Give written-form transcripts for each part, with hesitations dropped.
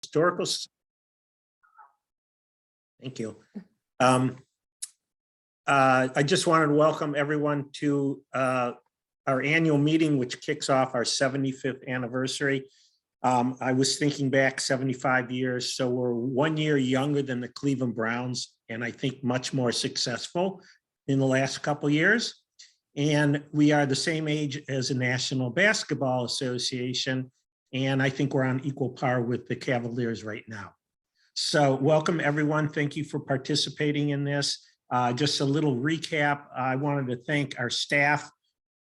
Historical. Thank you. I just wanted to welcome everyone to our annual meeting, which kicks off our 75th anniversary. I was thinking back 75 years, so we're 1 year younger than the Cleveland Browns, and I think much more successful in the last couple years. And we are the same age as the National Basketball Association, and I think we're on equal par with the Cavaliers right now. So welcome everyone. Thank you for participating in this. Just a little recap. I wanted to thank our staff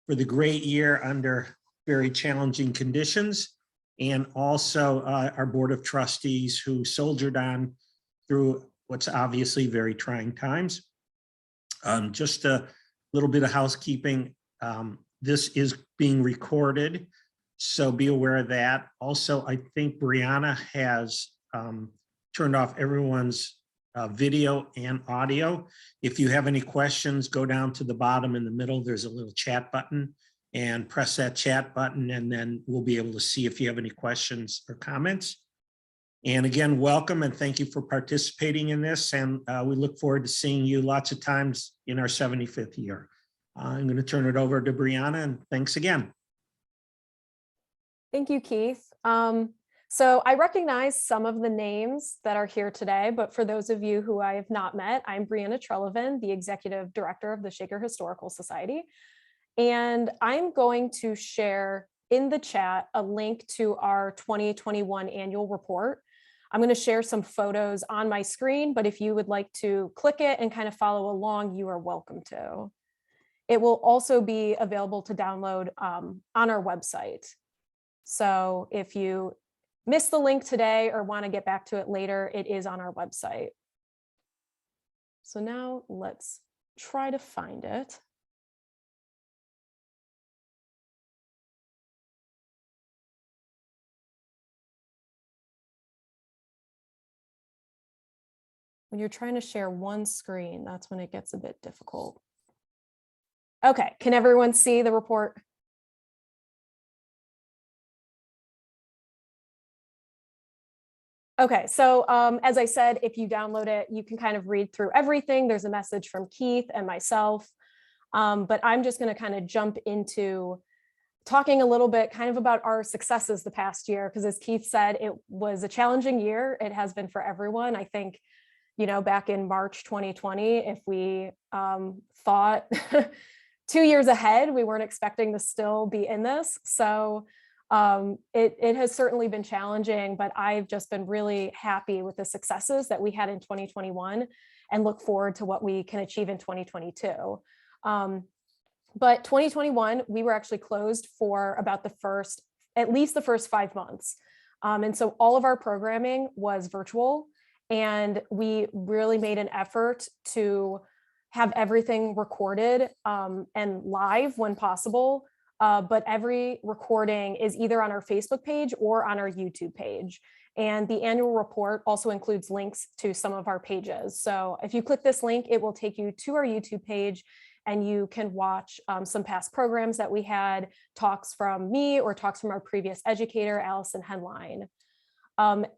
for the great year under very challenging conditions, and also our Board of Trustees who soldiered on through what's obviously very trying times. Just a little bit of housekeeping. This is being recorded, so be aware of that. Also, I think Brianna has turned off everyone's video and audio. If you have any questions, go down to the bottom in the middle. There's a little chat button, and press that chat button, and then we'll be able to see if you have any questions or comments. And again, welcome and thank you for participating in this. And we look forward to seeing you lots of times in our 75th year. I'm going to turn it over to Brianna, and thanks again. Thank you, Keith. So I recognize some of the names that are here today, but for those of you who I have not met, I'm Brianna Trelevan, the Executive Director of the Shaker Historical Society. And I'm going to share in the chat a link to our 2021 annual report. I'm going to share some photos on my screen, but if you would like to click it and kind of follow along, you are welcome to. It will also be available to download on our website. So if you missed the link today or want to get back to it later, it is on our website. So now let's try to find it. When you're trying to share one screen, that's when it gets a bit difficult. Okay, can everyone see the report? Okay, so as I said, if you download it, you can kind of read through everything. There's a message from Keith and myself, but I'm just going to kind of jump into talking a little bit kind of about our successes the past year, because as Keith said, it was a challenging year. It has been for everyone. I think, you know, back in March 2020, if we thought 2 years ahead, we weren't expecting to still be in this. So it has certainly been challenging, but I've just been really happy with the successes that we had in 2021 and look forward to what we can achieve in 2022. But 2021, we were actually closed for about at least the first 5 months. And so all of our programming was virtual, and we really made an effort to have everything recorded and live when possible. But every recording is either on our Facebook page or on our YouTube page. And the annual report also includes links to some of our pages. So if you click this link, it will take you to our YouTube page, and you can watch some past programs that we had, talks from me or talks from our previous educator, Allison Henline.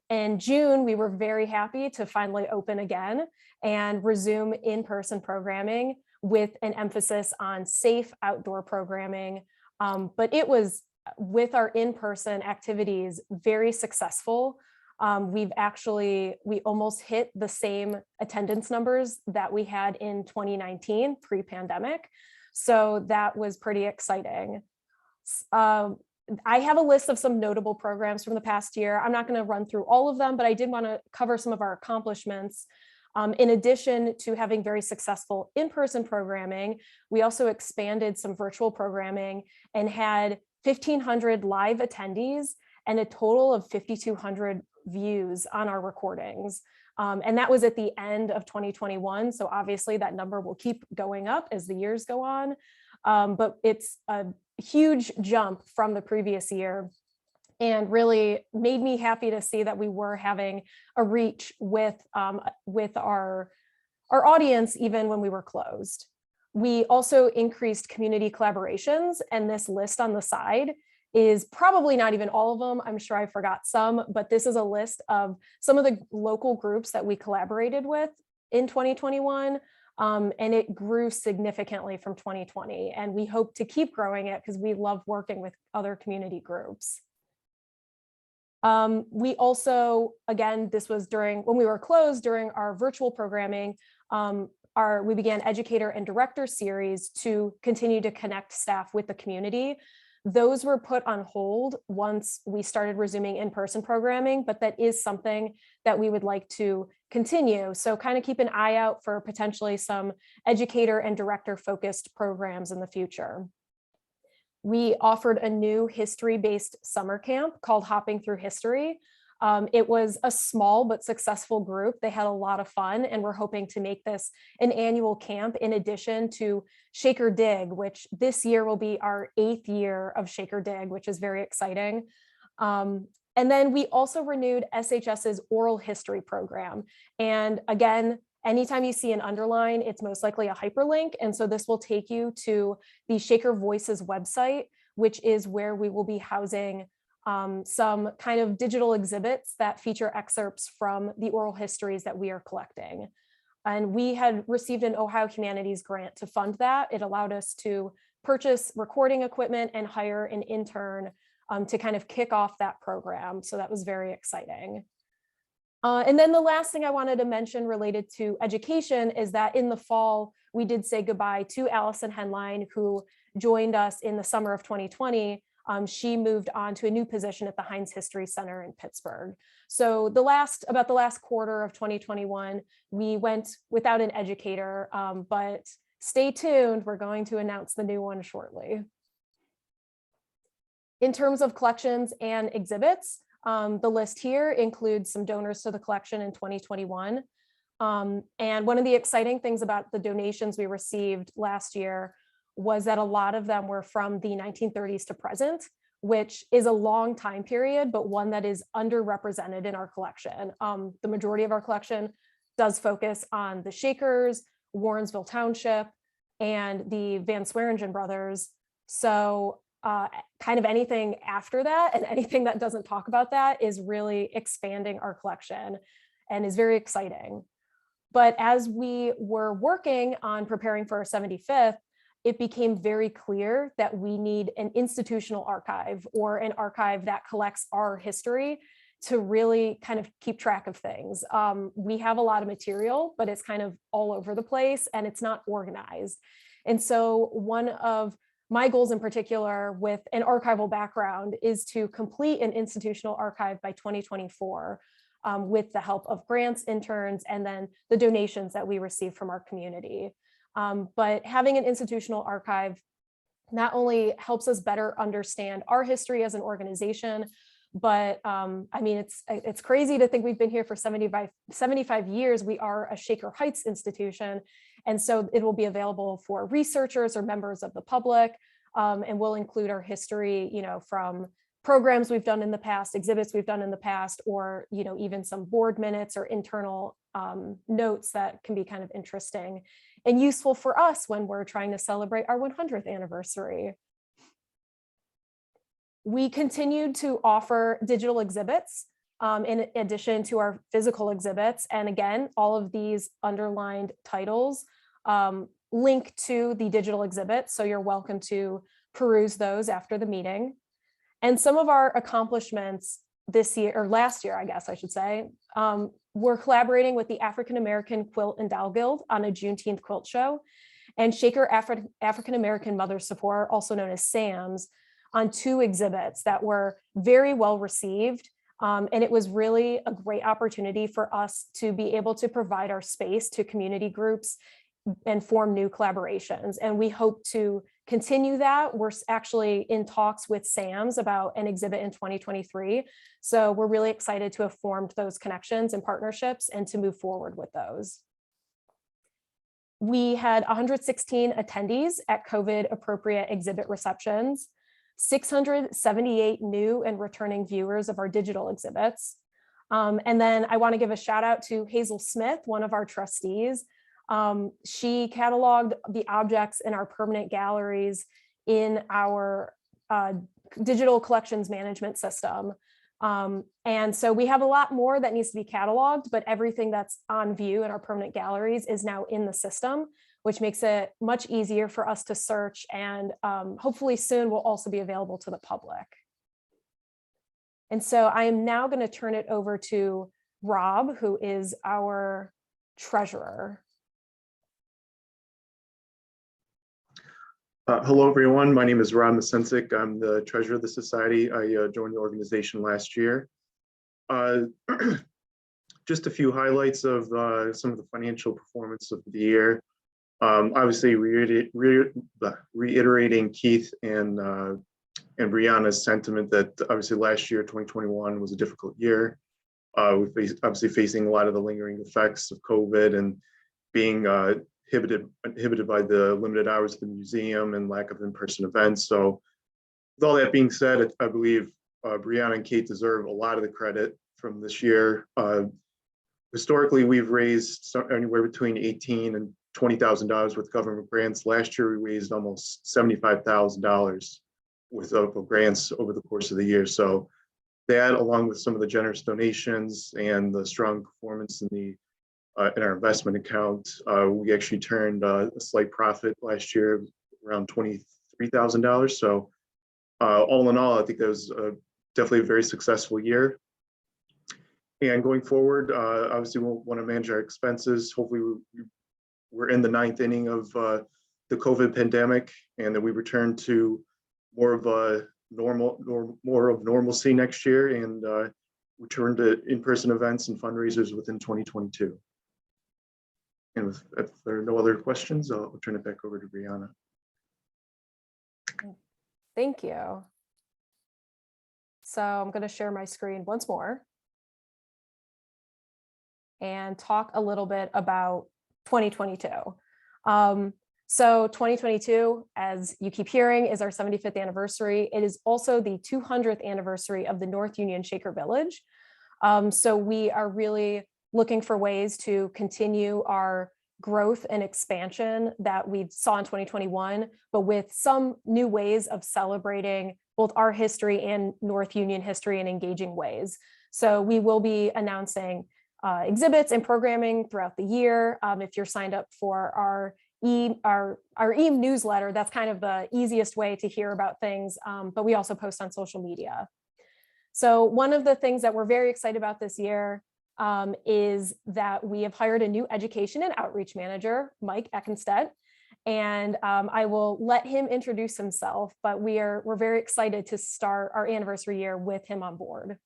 In June, we were very happy to finally open again and resume in-person programming with an emphasis on safe outdoor programming. But it was, with our in-person activities, very successful. We almost hit the same attendance numbers that we had in 2019 pre-pandemic. So that was pretty exciting. I have a list of some notable programs from the past year. I'm not going to run through all of them, but I did want to cover some of our accomplishments. In addition to having very successful in-person programming, we also expanded some virtual programming and had 1,500 live attendees and a total of 5,200 views on our recordings. And that was at the end of 2021. So obviously that number will keep going up as the years go on. But it's a huge jump from the previous year, and really made me happy to see that we were having a reach with our audience even when we were closed. We also increased community collaborations, and this list on the side is probably not even all of them. I'm sure I forgot some, but this is a list of some of the local groups that we collaborated with in 2021. And it grew significantly from 2020. And we hope to keep growing it because we love working with other community groups. We also, again, this was when we were closed during our virtual programming, we began educator and director series to continue to connect staff with the community. Those were put on hold once we started resuming in-person programming, but that is something that we would like to continue. So kind of keep an eye out for potentially some educator and director focused programs in the future. We offered a new history-based summer camp called Hopping Through History. It was a small but successful group. They had a lot of fun, and we're hoping to make this an annual camp in addition to Shaker Dig, which this year will be our 8th year of Shaker Dig, which is very exciting. And then we also renewed SHS's oral history program. And again, anytime you see an underline, it's most likely a hyperlink. And so this will take you to the Shaker Voices website, which is where we will be housing some kind of digital exhibits that feature excerpts from the oral histories that we are collecting. And we had received an Ohio Humanities grant to fund that. It allowed us to purchase recording equipment and hire an intern to kind of kick off that program. So that was very exciting. And then the last thing I wanted to mention related to education is that in the fall, we did say goodbye to Allison Henline, who joined us in the summer of 2020. She moved on to a new position at the Heinz History Center in Pittsburgh. So about the last quarter of 2021, we went without an educator, but stay tuned. We're going to announce the new one shortly. In terms of collections and exhibits, the list here includes some donors to the collection in 2021. And one of the exciting things about the donations we received last year was that a lot of them were from the 1930s to present, which is a long time period, but one that is underrepresented in our collection. The majority of our collection does focus on the Shakers, Warrensville Township, and the Van Swearingen brothers. So kind of anything after that and anything that doesn't talk about that is really expanding our collection and is very exciting. But as we were working on preparing for our 75th, it became very clear that we need an institutional archive or an archive that collects our history to really kind of keep track of things. We have a lot of material, but it's kind of all over the place and it's not organized. And so one of my goals in particular with an archival background is to complete an institutional archive by 2024 with the help of grants, interns, and then the donations that we receive from our community. But having an institutional archive not only helps us better understand our history as an organization, but I mean, it's crazy to think we've been here for 75 years. We are a Shaker Heights institution. And so it will be available for researchers or members of the public. And we'll include our history, from programs we've done in the past, exhibits we've done in the past, or, even some board minutes or internal notes that can be kind of interesting and useful for us when we're trying to celebrate our 100th anniversary. We continued to offer digital exhibits in addition to our physical exhibits. And again, all of these underlined titles link to the digital exhibits. So you're welcome to peruse those after the meeting. And some of our accomplishments this year, or last year, I guess I should say, we're collaborating with the African American Quilt and Dowel Guild on a Juneteenth quilt show, and Shaker African American Mother Support, also known as SAMS, on 2 exhibits that were very well received. And it was really a great opportunity for us to be able to provide our space to community groups and form new collaborations. And we hope to continue that. We're actually in talks with SAMS about an exhibit in 2023. So we're really excited to have formed those connections and partnerships and to move forward with those. We had 116 attendees at COVID appropriate exhibit receptions, 678 new and returning viewers of our digital exhibits. And then I want to give a shout out to Hazel Smith, one of our trustees. She cataloged the objects in our permanent galleries in our digital collections management system. And so we have a lot more that needs to be cataloged, but everything that's on view in our permanent galleries is now in the system, which makes it much easier for us to search, and hopefully soon will also be available to the public. And so I am now going to turn it over to Rob, who is our treasurer. Hello, everyone. My name is Rob Masensic. I'm the treasurer of the society. I joined the organization last year. Just a few highlights of some of the financial performance of the year. Obviously, reiterating Keith and Brianna's sentiment that obviously last year, 2021, was a difficult year. We obviously facing a lot of the lingering effects of COVID and being inhibited by the limited hours of the museum and lack of in-person events. So with all that being said, I believe Brianna and Kate deserve a lot of the credit from this year. Historically, we've raised anywhere between $18,000 and $20,000 with government grants. Last year, we raised almost $75,000 with grants over the course of the year. So that, along with some of the generous donations and the strong performance in our investment account, we actually turned a slight profit last year, around $23,000. So all in all, I think that was definitely a very successful year. And going forward, obviously we'll want to manage our expenses. Hopefully we're in the 9th inning of the COVID pandemic, and that we return to more of normalcy next year, and return to in-person events and fundraisers within 2022. And if there are no other questions, I'll turn it back over to Brianna. Thank you. So I'm going to share my screen once more and talk a little bit about 2022. So 2022, as you keep hearing, is our 75th anniversary. It is also the 200th anniversary of the North Union Shaker Village. So we are really looking for ways to continue our growth and expansion that we saw in 2021, but with some new ways of celebrating both our history and North Union history in engaging ways. So we will be announcing exhibits and programming throughout the year. If you're signed up for our e-newsletter, that's kind of the easiest way to hear about things, but we also post on social media. So one of the things that we're very excited about this year is that we have hired a new education and outreach manager, Mike Eckenstedt, and I will let him introduce himself, but we're very excited to start our anniversary year with him on board.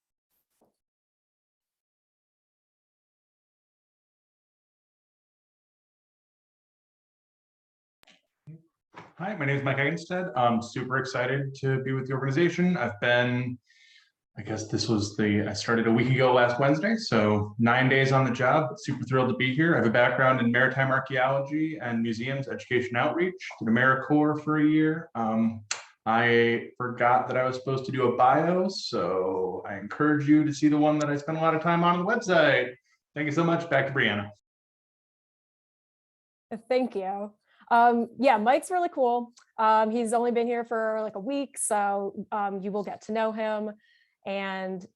Hi, my name is Mike Eckenstedt. I'm super excited to be with the organization. I've been, I guess I started a week ago last Wednesday, so 9 days on the job, but super thrilled to be here. I have a background in maritime archaeology and museums, education outreach, did AmeriCorps for a year. I forgot that I was supposed to do a bio, so I encourage you to see the one that I spent a lot of time on the website. Thank you so much. Back to Brianna. Thank you. Yeah, Mike's really cool. He's only been here for like a week, so you will get to know him. And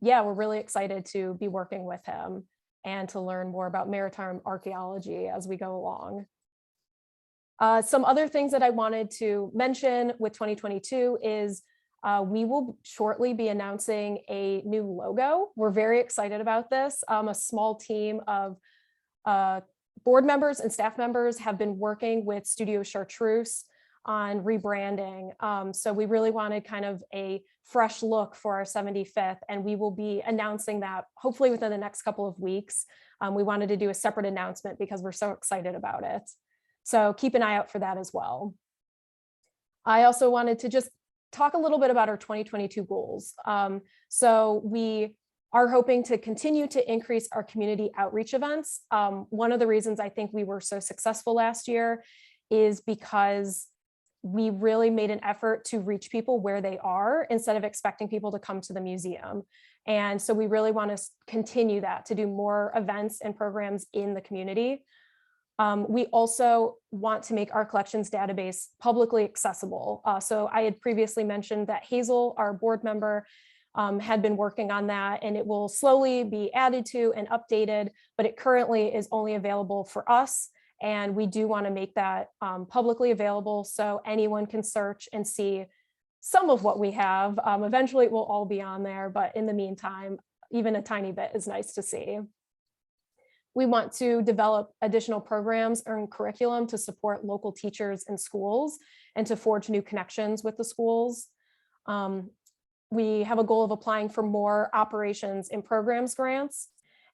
yeah, we're really excited to be working with him and to learn more about maritime archaeology as we go along. Some other things that I wanted to mention with 2022 is we will shortly be announcing a new logo. We're very excited about this. A small team of board members and staff members have been working with Studio Chartreuse on rebranding. So we really wanted kind of a fresh look for our 75th, and we will be announcing that hopefully within the next couple of weeks. We wanted to do a separate announcement because we're so excited about it. So keep an eye out for that as well. I also wanted to just talk a little bit about our 2022 goals. So we are hoping to continue to increase our community outreach events. One of the reasons I think we were so successful last year is because we really made an effort to reach people where they are instead of expecting people to come to the museum. And so we really want to continue that, to do more events and programs in the community. We also want to make our collections database publicly accessible. So I had previously mentioned that Hazel, our board member, had been working on that, and it will slowly be added to and updated, but it currently is only available for us. And we do want to make that publicly available so anyone can search and see some of what we have. Eventually it will all be on there, but in the meantime, even a tiny bit is nice to see. We want to develop additional programs and curriculum to support local teachers and schools and to forge new connections with the schools. We have a goal of applying for more operations and programs grants.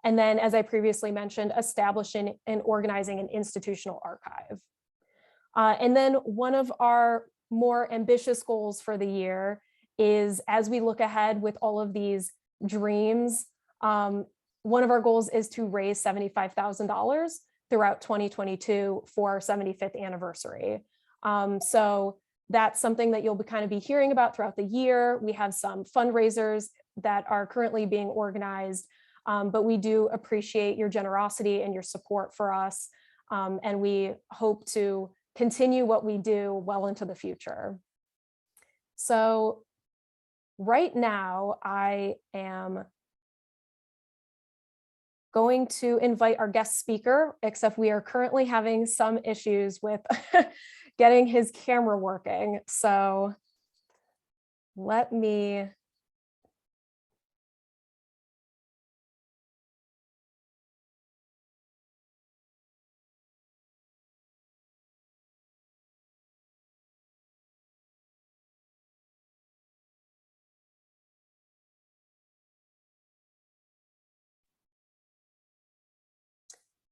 And then, as I previously mentioned, establishing and organizing an institutional archive. And then one of our more ambitious goals for the year is, as we look ahead with all of these dreams, one of our goals is to raise $75,000 throughout 2022 for our 75th anniversary. So that's something that you'll kind of be hearing about throughout the year. We have some fundraisers that are currently being organized, but we do appreciate your generosity and your support for us. And we hope to continue what we do well into the future. So right now I am going to invite our guest speaker, except we are currently having some issues with getting his camera working. So let me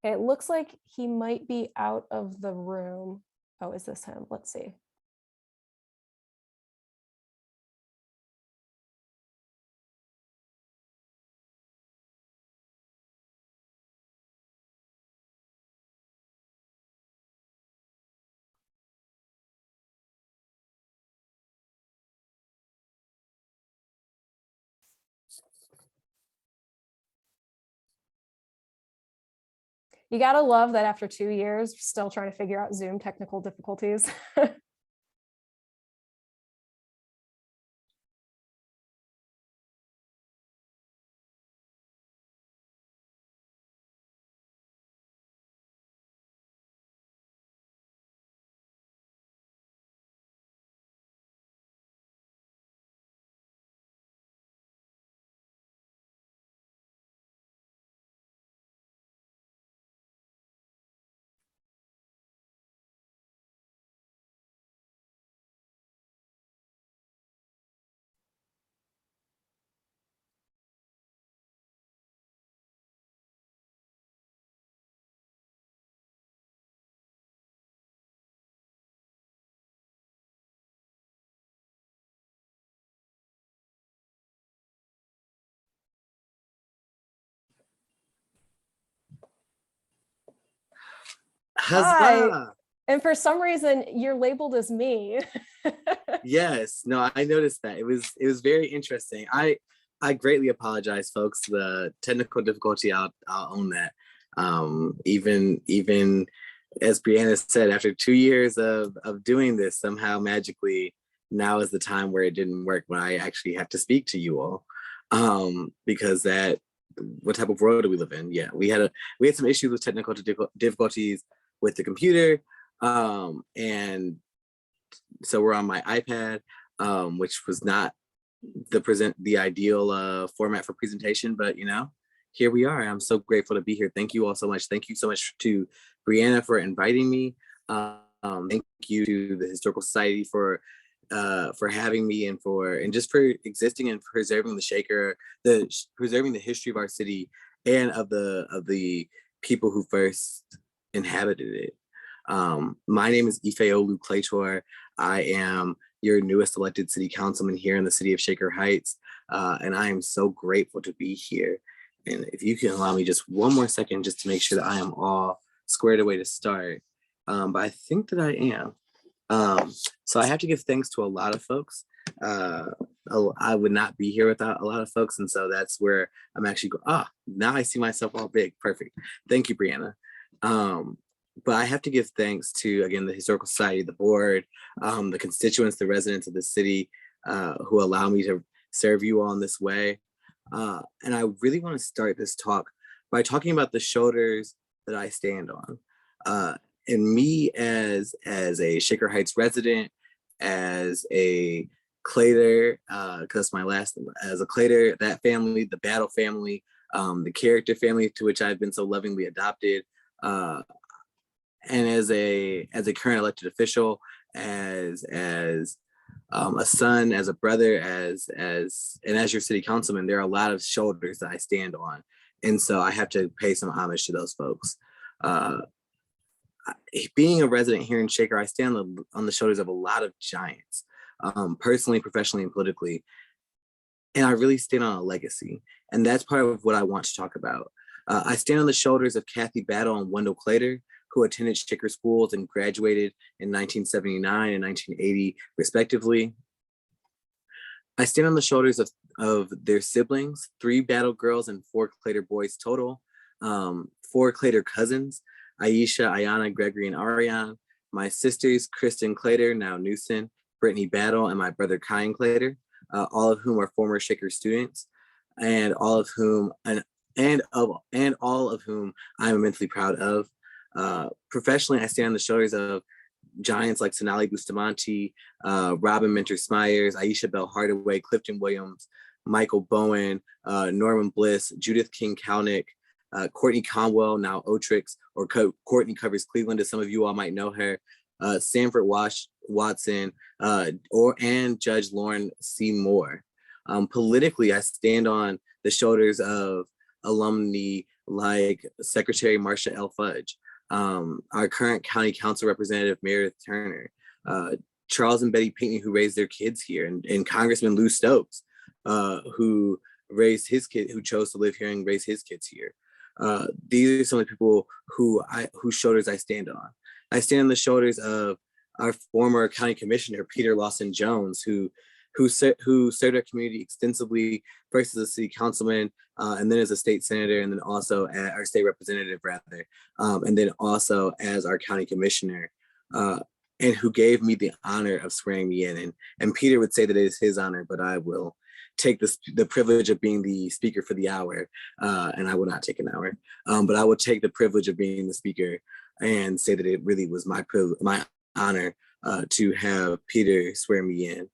it looks like he might be out of the room. Oh, is this him? Let's see. You gotta love that after 2 years, still trying to figure out Zoom technical difficulties. Hi. Huzzah! And for some reason, you're labeled as me. Yes, no, I noticed that. It was very interesting. I greatly apologize, folks. The technical difficulty, I'll own that. Even as Brianna said, after 2 years of doing this, somehow magically now is the time where it didn't work when I actually have to speak to you all. Because that, what type of world do we live in? Yeah, we had some issues with technical difficulties with the computer. And so we're on my iPad, which was not the ideal format for presentation, but you know, here we are. I'm so grateful to be here. Thank you all so much. Thank you so much to Brianna for inviting me. Thank you to the Historical Society for having me and just for existing and preserving preserving the history of our city and of the people who first inhabited it. My name is Ifeolu Claytor. I am your newest elected city councilman here in the city of Shaker Heights, and I am so grateful to be here. And if you can allow me just one more second just to make sure that I am all squared away to start, but I think that I am. So I have to give thanks to a lot of folks. I would not be here without a lot of folks, and so that's where I'm actually now I see myself all big. Perfect. Thank you, Brianna. But I have to give thanks to, again, the Historical Society, the board, the constituents, the residents of the city who allow me to serve you all in this way. And I really want to start this talk by talking about the shoulders that I stand on. And me as a Shaker Heights resident, as a Claytor, because my last, as a Claytor, that family, the Battle family, the character family to which I've been so lovingly adopted, and as a current elected official, as a son, as a brother, and as your city councilman, there are a lot of shoulders that I stand on, and so I have to pay some homage to those folks. Being a resident here in Shaker, I stand on the shoulders of a lot of giants, personally, professionally, and politically. And I really stand on a legacy. And that's part of what I want to talk about. I stand on the shoulders of Kathy Battle and Wendell Claytor, who attended Shaker schools and graduated in 1979 and 1980, respectively. I stand on the shoulders of their siblings, 3 Battle girls and 4 Claytor boys total, 4 Claytor cousins, Aisha, Ayana, Gregory, and Ariane, my sisters, Kristen Claytor, now Newson, Brittany Battle, and my brother Kyan Claytor, all of whom are former Shaker students, and all of whom all of whom I'm immensely proud of. Professionally, I stand on the shoulders of giants like Sonali Bustamante, Robin Minter Smyers, Aisha Bell Hardaway, Clifton Williams, Michael Bowen, Norman Bliss, Judith King Kalnick, Courtney Conwell, now Otrix, or Courtney covers Cleveland, as some of you all might know her, Sanford Watson, and Judge Lauren C. Moore. Politically, I stand on the shoulders of alumni like Secretary Marsha L. Fudge, our current county council representative Meredith Turner, Charles and Betty Pinckney, who raised their kids here, and Congressman Lou Stokes, who raised his kid, who chose to live here and raise his kids here. These are some of the people whose shoulders I stand on. I stand on the shoulders of our former county commissioner, Peter Lawson Jones, who served our community extensively, first as a city councilman, and then as a state senator, and then also as our state representative, rather, and then also as our county commissioner, and who gave me the honor of swearing me in. And Peter would say that it is his honor, but I will take the privilege of being the speaker for the hour, and I will not take an hour, but I will take the privilege of being the speaker and say that it really was my honor to have Peter swear me in.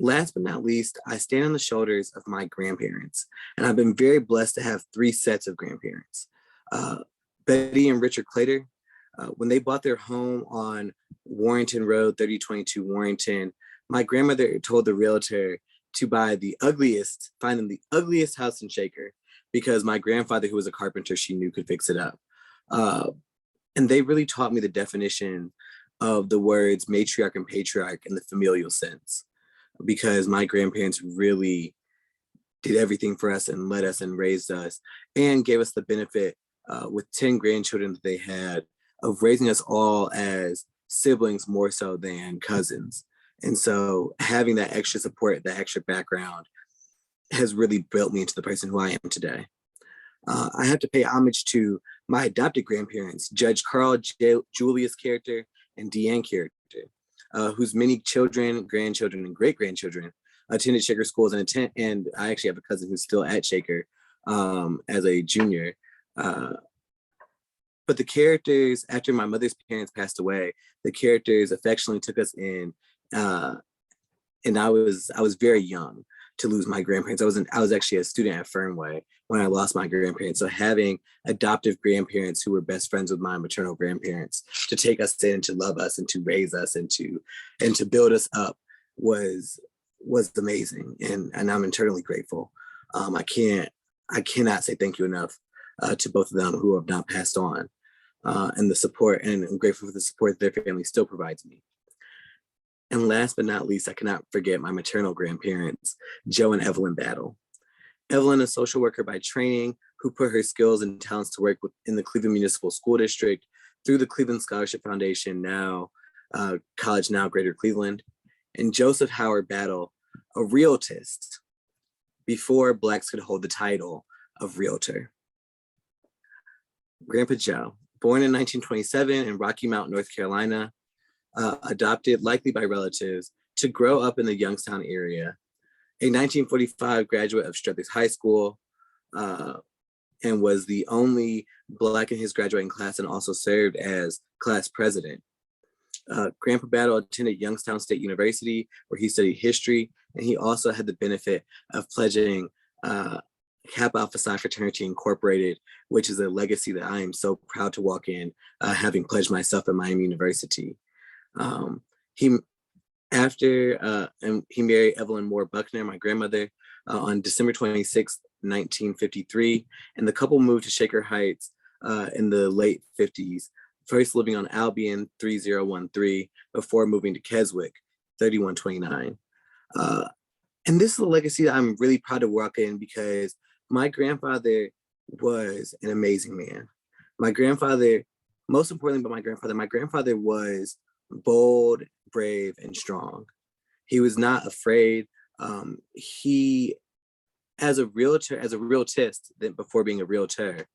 Last but not least, I stand on the shoulders of my grandparents, and I've been very blessed to have 3 sets of grandparents. Betty and Richard Claytor, when they bought their home on Warrington Road, 3022 Warrington, my grandmother told the realtor to find the ugliest house in Shaker, because my grandfather, who was a carpenter, she knew could fix it up. And they really taught me the definition of the words matriarch and patriarch in the familial sense, because my grandparents really did everything for us and led us and raised us and gave us the benefit with 10 grandchildren that they had of raising us all as siblings more so than cousins. And so having that extra support, that extra background has really built me into the person who I am today. I have to pay homage to my adopted grandparents, Judge Carl Julius character and Deanne character, whose many children, grandchildren, and great-grandchildren attended Shaker schools and I actually have a cousin who's still at Shaker as a junior. But the characters, after my mother's parents passed away, the characters affectionately took us in, and I was very young to lose my grandparents. I was actually a student at Fernway when I lost my grandparents. So having adoptive grandparents who were best friends with my maternal grandparents to take us in, to love us, and to raise us, and to build us up was amazing, and I'm eternally grateful. I cannot say thank you enough to both of them who have now passed on, and the support, and I'm grateful for the support their family still provides me. And last but not least, I cannot forget my maternal grandparents, Joe and Evelyn Battle. Evelyn, a social worker by training, who put her skills and talents to work in the Cleveland Municipal School District through the Cleveland Scholarship Foundation, now College Now Greater Cleveland. And Joseph Howard Battle, a realtist, before Blacks could hold the title of realtor. Grandpa Joe, Born in 1927 in Rocky Mount, North Carolina, adopted likely by relatives to grow up in the Youngstown area. A 1945 graduate of Strethers High School, and was the only Black in his graduating class and also served as class president. Grandpa Battle attended Youngstown State University, where he studied history, and he also had the benefit of pledging Kappa Alpha Psi Fraternity Incorporated, which is a legacy that I am so proud to walk in, having pledged myself at Miami University. He married Evelyn Moore Buckner, my grandmother, on December 26, 1953, and the couple moved to Shaker Heights in the late 50s, first living on Albion 3013 before moving to Keswick 3129. And this is a legacy that I'm really proud to walk in because my grandfather was an amazing man. My grandfather, most importantly about my grandfather was bold, brave, and strong. He was not afraid. He, as a realtist, then before being a realtor,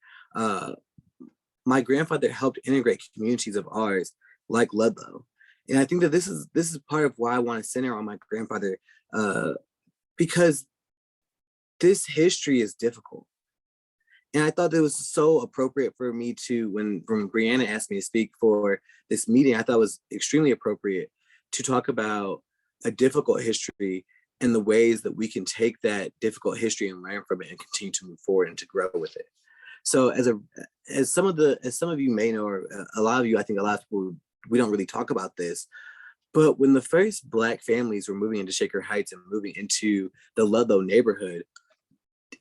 my grandfather helped integrate communities of ours like Ludlow. And I think that this is part of why I want to center on my grandfather, because this history is difficult. And I thought it was so appropriate for me to, when Brianna asked me to speak for this meeting, I thought it was extremely appropriate to talk about a difficult history and the ways that we can take that difficult history and learn from it and continue to move forward and to grow with it. So as some of you may know, or a lot of you, I think a lot of people, we don't really talk about this, but when the first Black families were moving into Shaker Heights and moving into the Ludlow neighborhood,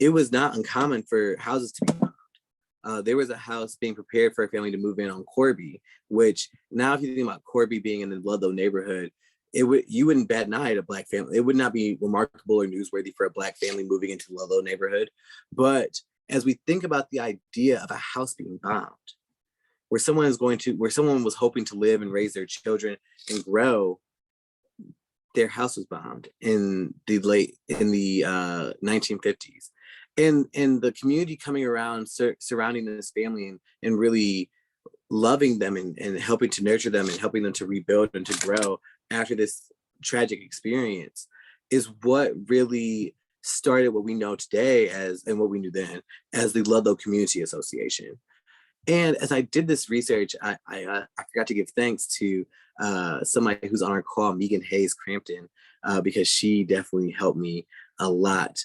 it was not uncommon for houses to be found. There was a house being prepared for a family to move in on Corby, which now if you think about Corby being in the Ludlow neighborhood, you wouldn't bat an eye at a Black family. It would not be remarkable or newsworthy for a Black family moving into the Ludlow neighborhood. But as we think about the idea of a house being bombed, where someone was hoping to live and raise their children and grow, their house was bombed in the 1950s. And the community coming around, surrounding this family and really loving them and helping to nurture them and helping them to rebuild and to grow after this tragic experience is what really started what we know today and what we knew then as the Ludlow Community Association. And as I did this research, I forgot to give thanks to somebody who's on our call, Megan Hayes Crampton, because she definitely helped me a lot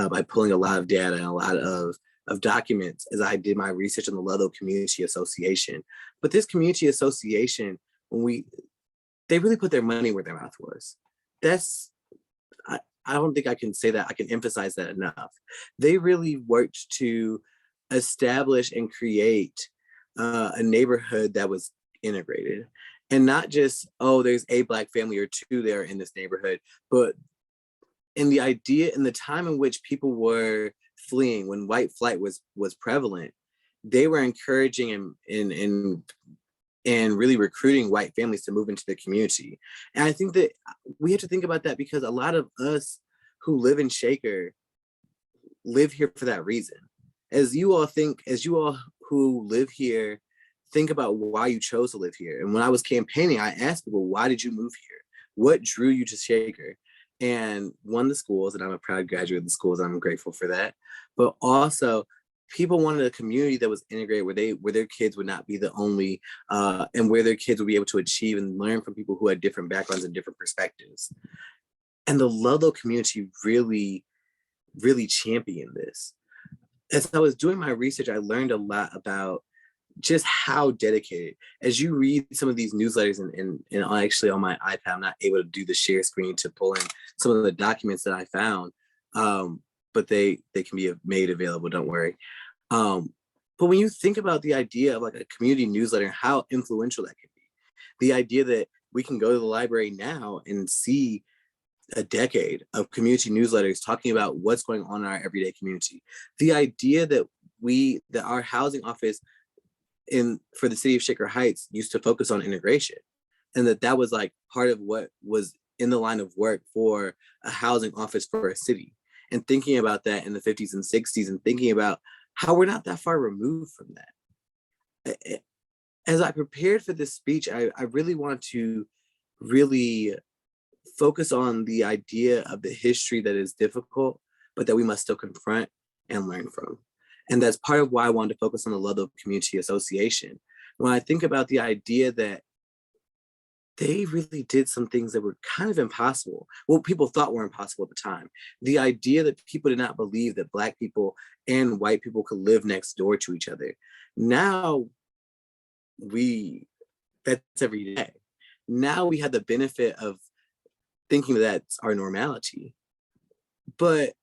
by pulling a lot of data and a lot of documents as I did my research on the Ludlow Community Association. But this community association, they really put their money where their mouth was. I don't think I can say that, I can emphasize that enough. They really worked to establish and create a neighborhood that was integrated. And not just, oh, there's a Black family or two there in this neighborhood, but in the idea, in the time in which people were fleeing, when white flight was prevalent, they were encouraging and really recruiting white families to move into the community. And I think that we have to think about that because a lot of us who live in Shaker live here for that reason. As you all who live here, think about why you chose to live here. And when I was campaigning, I asked people, why did you move here? What drew you to Shaker? And one, the schools, and I'm a proud graduate of the schools, and I'm grateful for that. But also, people wanted a community that was integrated, where their kids would not be the only, and where their kids would be able to achieve and learn from people who had different backgrounds and different perspectives. And the Ludlow community really, really championed this. As I was doing my research, I learned a lot about just how dedicated. As you read some of these newsletters, and actually on my iPad, I'm not able to do the share screen to pull in some of the documents that I found, but they can be made available, don't worry. But when you think about the idea of like a community newsletter, how influential that can be, the idea that we can go to the library now and see a decade of community newsletters talking about what's going on in our everyday community, the idea that our housing office for the city of Shaker Heights used to focus on integration, and that was like part of what was in the line of work for a housing office for a city. And thinking about that in the 50s and 60s, and thinking about how we're not that far removed from that. as I prepared for this speech, I really want to really focus on the idea of the history that is difficult, but that we must still confront and learn from. And that's part of why I wanted to focus on the Ludlow Community Association. When I think about the idea that they really did some things that were kind of impossible. Well, people thought were impossible at the time. The idea that people did not believe that Black people and white people could live next door to each other. Now, that's every day. Now we have the benefit of thinking that's our normality. But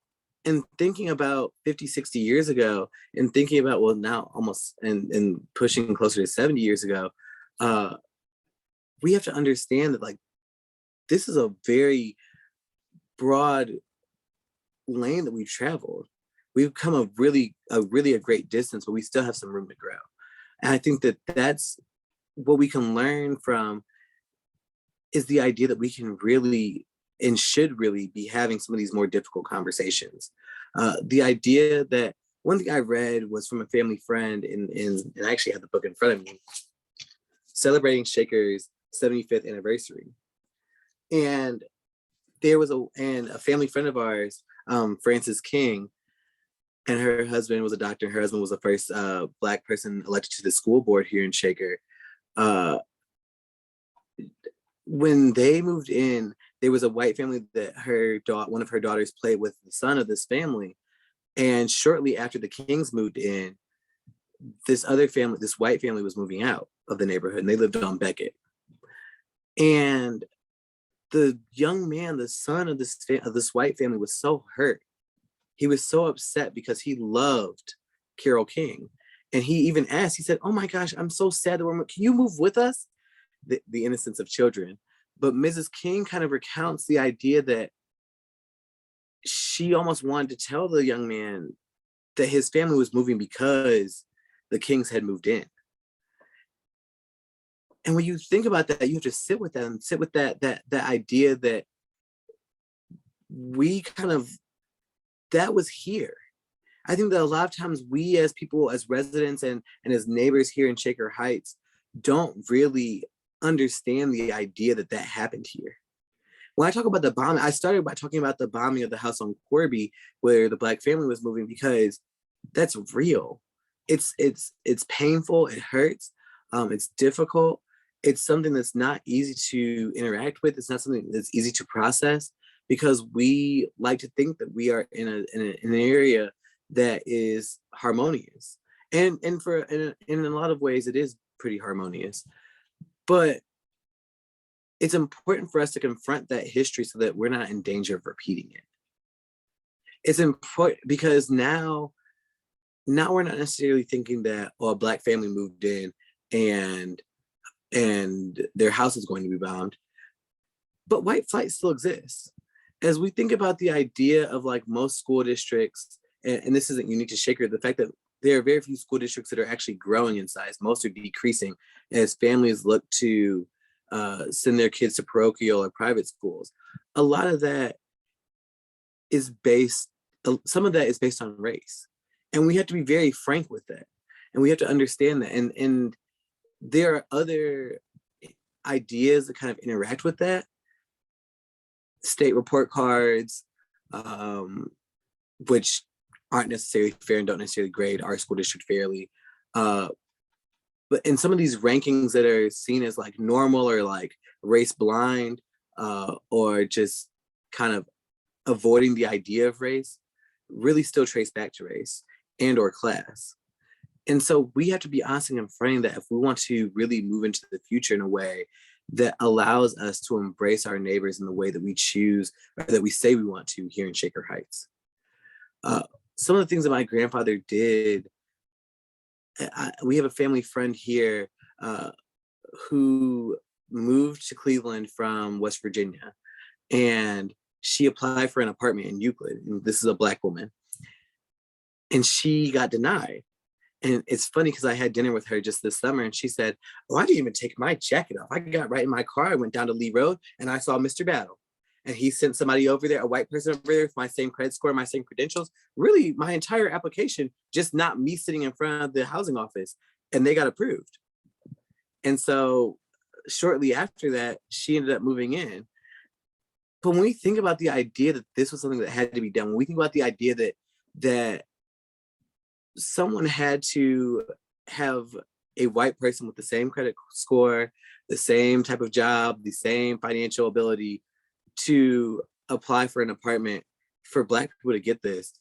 in thinking about 50, 60 years ago, and thinking about, well, now almost, and pushing closer to 70 years ago, we have to understand that, like, this is a very broad lane that we've traveled. We've come a really a great distance, but we still have some room to grow. And I think that that's what we can learn from, is the idea that we can really and should really be having some of these more difficult conversations. The idea that, one thing I read was from a family friend, and I actually have the book in front of me, celebrating Shaker's 75th anniversary. And there was a family friend of ours, Frances King, and her husband was a doctor. Her husband was the first Black person elected to the school board here in Shaker. When they moved in, there was a white family that one of her daughters played with, the son of this family. And shortly after the Kings moved in, this white family was moving out of the neighborhood, and they lived on Beckett. And the young man, the son of this white family, was so hurt. He was so upset because he loved Carole King. And he even asked, he said, "Oh my gosh, I'm so sad that can you move with us?" The innocence of children. But Mrs. King kind of recounts the idea that she almost wanted to tell the young man that his family was moving because the Kings had moved in. And when you think about that, you have to sit with them, sit with that idea that we that was here. I think that a lot of times we as people, as residents and as neighbors here in Shaker Heights, don't really understand the idea that happened here. When I talk about the bombing, I started by talking about the bombing of the house on Corby, where the Black family was moving, because that's real. It's painful, it hurts, it's difficult. It's something that's not easy to interact with. It's not something that's easy to process, because we like to think that we are in an area that is harmonious. And in a lot of ways, it is pretty harmonious. But it's important for us to confront that history so that we're not in danger of repeating it. It's important because now we're not necessarily thinking that, a Black family moved in and their house is going to be bombed, but white flight still exists. As we think about the idea of, like, most school districts, and this isn't unique to Shaker, the fact that there are very few school districts that are actually growing in size. Most are decreasing as families look to send their kids to parochial or private schools. A lot of that is some of that is based on race. And we have to be very frank with that. And we have to understand that. And there are other ideas that kind of interact with that. State report cards, which aren't necessarily fair and don't necessarily grade our school district fairly. But in some of these rankings that are seen as, like, normal or, like, race blind, or just kind of avoiding the idea of race, really still trace back to race and or class. And so we have to be honest and confronting that if we want to really move into the future in a way that allows us to embrace our neighbors in the way that we choose, or that we say we want to here in Shaker Heights. Some of the things that my grandfather did, we have a family friend here who moved to Cleveland from West Virginia, and she applied for an apartment in Euclid. And this is a Black woman, and she got denied. And it's funny because I had dinner with her just this summer, and she said, "Oh, I didn't even take my jacket off. I got right in my car. I went down to Lee Road and I saw Mr. Battle. And he sent somebody over there, a white person over there with my same credit score, my same credentials, really my entire application, just not me sitting in front of the housing office. And they got approved." And so shortly after that, she ended up moving in. But when we think about the idea that this was something that had to be done, when we think about the idea that someone had to have a white person with the same credit score, the same type of job, the same financial ability to apply for an apartment for Black people to get this.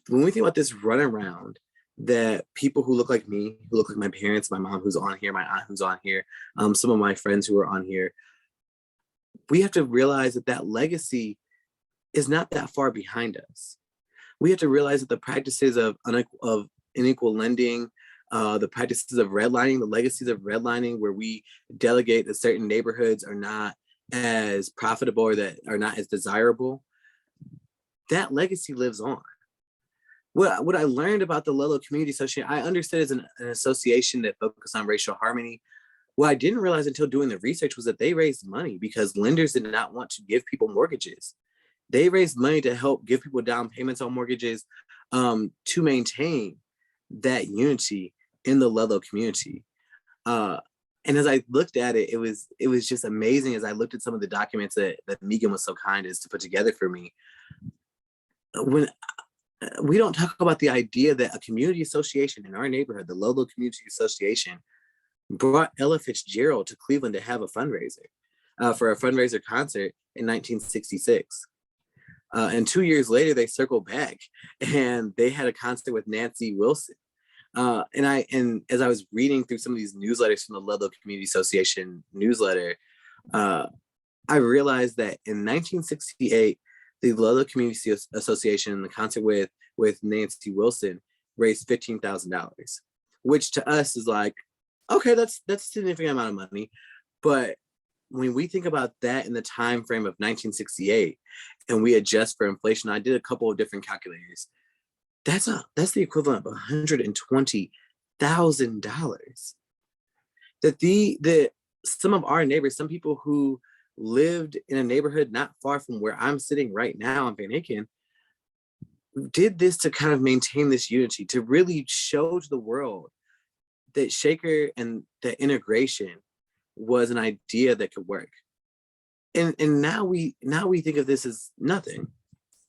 When we think about this runaround, that people who look like me, who look like my parents, my mom who's on here, my aunt who's on here, some of my friends who are on here, we have to realize that that legacy is not that far behind us. We have to realize that the practices of unequal lending, the practices of redlining, the legacies of redlining, where we delegate that certain neighborhoods are not as profitable or that are not as desirable, that legacy lives on. What I learned about the Ludlow Community Association, I understood as an association that focused on racial harmony. What I didn't realize until doing the research was that they raised money because lenders did not want to give people mortgages. They raised money to help give people down payments on mortgages, to maintain that unity in the Ludlow community. And as I looked at it, it was just amazing as I looked at some of the documents that Megan was so kind as to put together for me. When we don't talk about the idea that a community association in our neighborhood, the Ludlow Community Association, brought Ella Fitzgerald to Cleveland to have a fundraiser for a fundraiser concert in 1966. And 2 years later, they circled back and they had a concert with Nancy Wilson. And as I was reading through some of these newsletters from the Ludlow Community Association newsletter, I realized that in 1968, the Ludlow Community Association, the concert with Nancy Wilson, raised $15,000, which to us is like, okay, that's a significant amount of money. But when we think about that in the time frame of 1968, and we adjust for inflation, I did a couple of different calculators. That's the equivalent of $120,000. That some of our neighbors, some people who lived in a neighborhood not far from where I'm sitting right now in Van Aken, did this to kind of maintain this unity, to really show to the world that Shaker and that integration was an idea that could work. And now we think of this as nothing,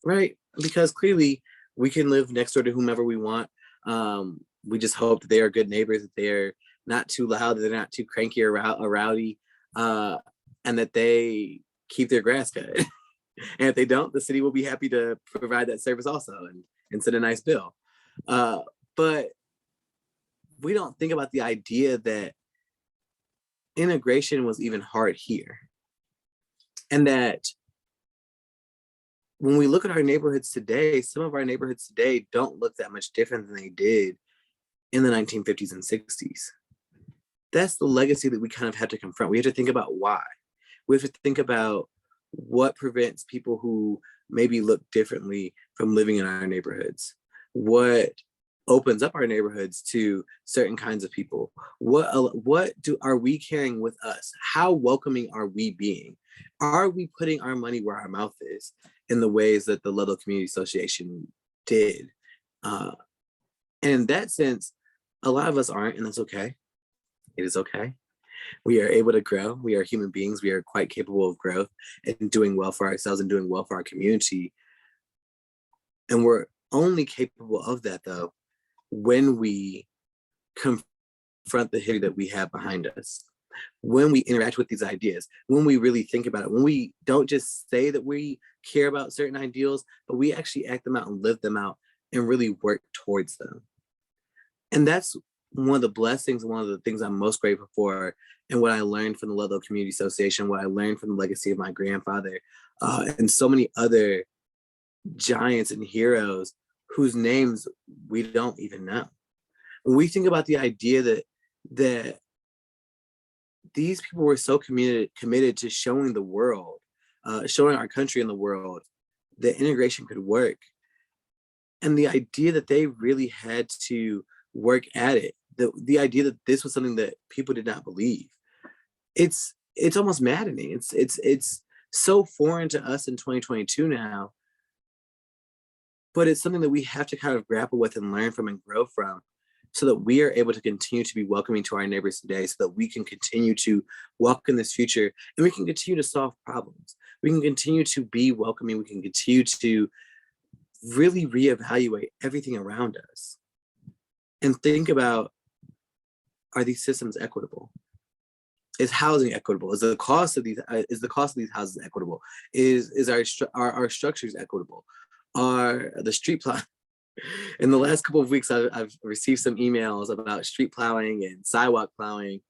right? Because clearly we can live next door to whomever we want. We just hope that they are good neighbors, that they're not too loud, that they're not too cranky or rowdy, and that they keep their grass cut. And if they don't, the city will be happy to provide that service also and send a nice bill. But we don't think about the idea that integration was even hard here. And that when we look at our neighborhoods today, some of our neighborhoods today don't look that much different than they did in the 1950s and 60s. That's the legacy that we kind of have to confront. We have to think about why. We have to think about what prevents people who maybe look differently from living in our neighborhoods. What opens up our neighborhoods to certain kinds of people? What are we carrying with us? How welcoming are we being? Are we putting our money where our mouth is in the ways that the Ludlow Community Association did? And in that sense, a lot of us aren't, and that's okay. It is okay. We are able to grow. We are human beings. We are quite capable of growth and doing well for ourselves and doing well for our community. And we're only capable of that, though, when we confront the history that we have behind us, when we interact with these ideas, when we really think about it, when we don't just say that we care about certain ideals, but we actually act them out and live them out and really work towards them. And that's one of the blessings, one of the things I'm most grateful for, and what I learned from the Ludlow Community Association, what I learned from the legacy of my grandfather, and so many other giants and heroes whose names we don't even know. When we think about the idea that these people were so committed to showing the world, showing our country and the world that integration could work, and the idea that they really had to work at it, the idea that this was something that people did not believe, it's almost maddening. It's so foreign to us in 2022 now, but it's something that we have to kind of grapple with and learn from and grow from, so that we are able to continue to be welcoming to our neighbors today, so that we can continue to walk in this future and we can continue to solve problems. We can continue to be welcoming. We can continue to really reevaluate everything around us and think about, are these systems equitable? Is housing equitable? Is the cost of these houses equitable? Is our structures equitable? Are the street plow? In the last couple of weeks, I've received some emails about street plowing and sidewalk plowing,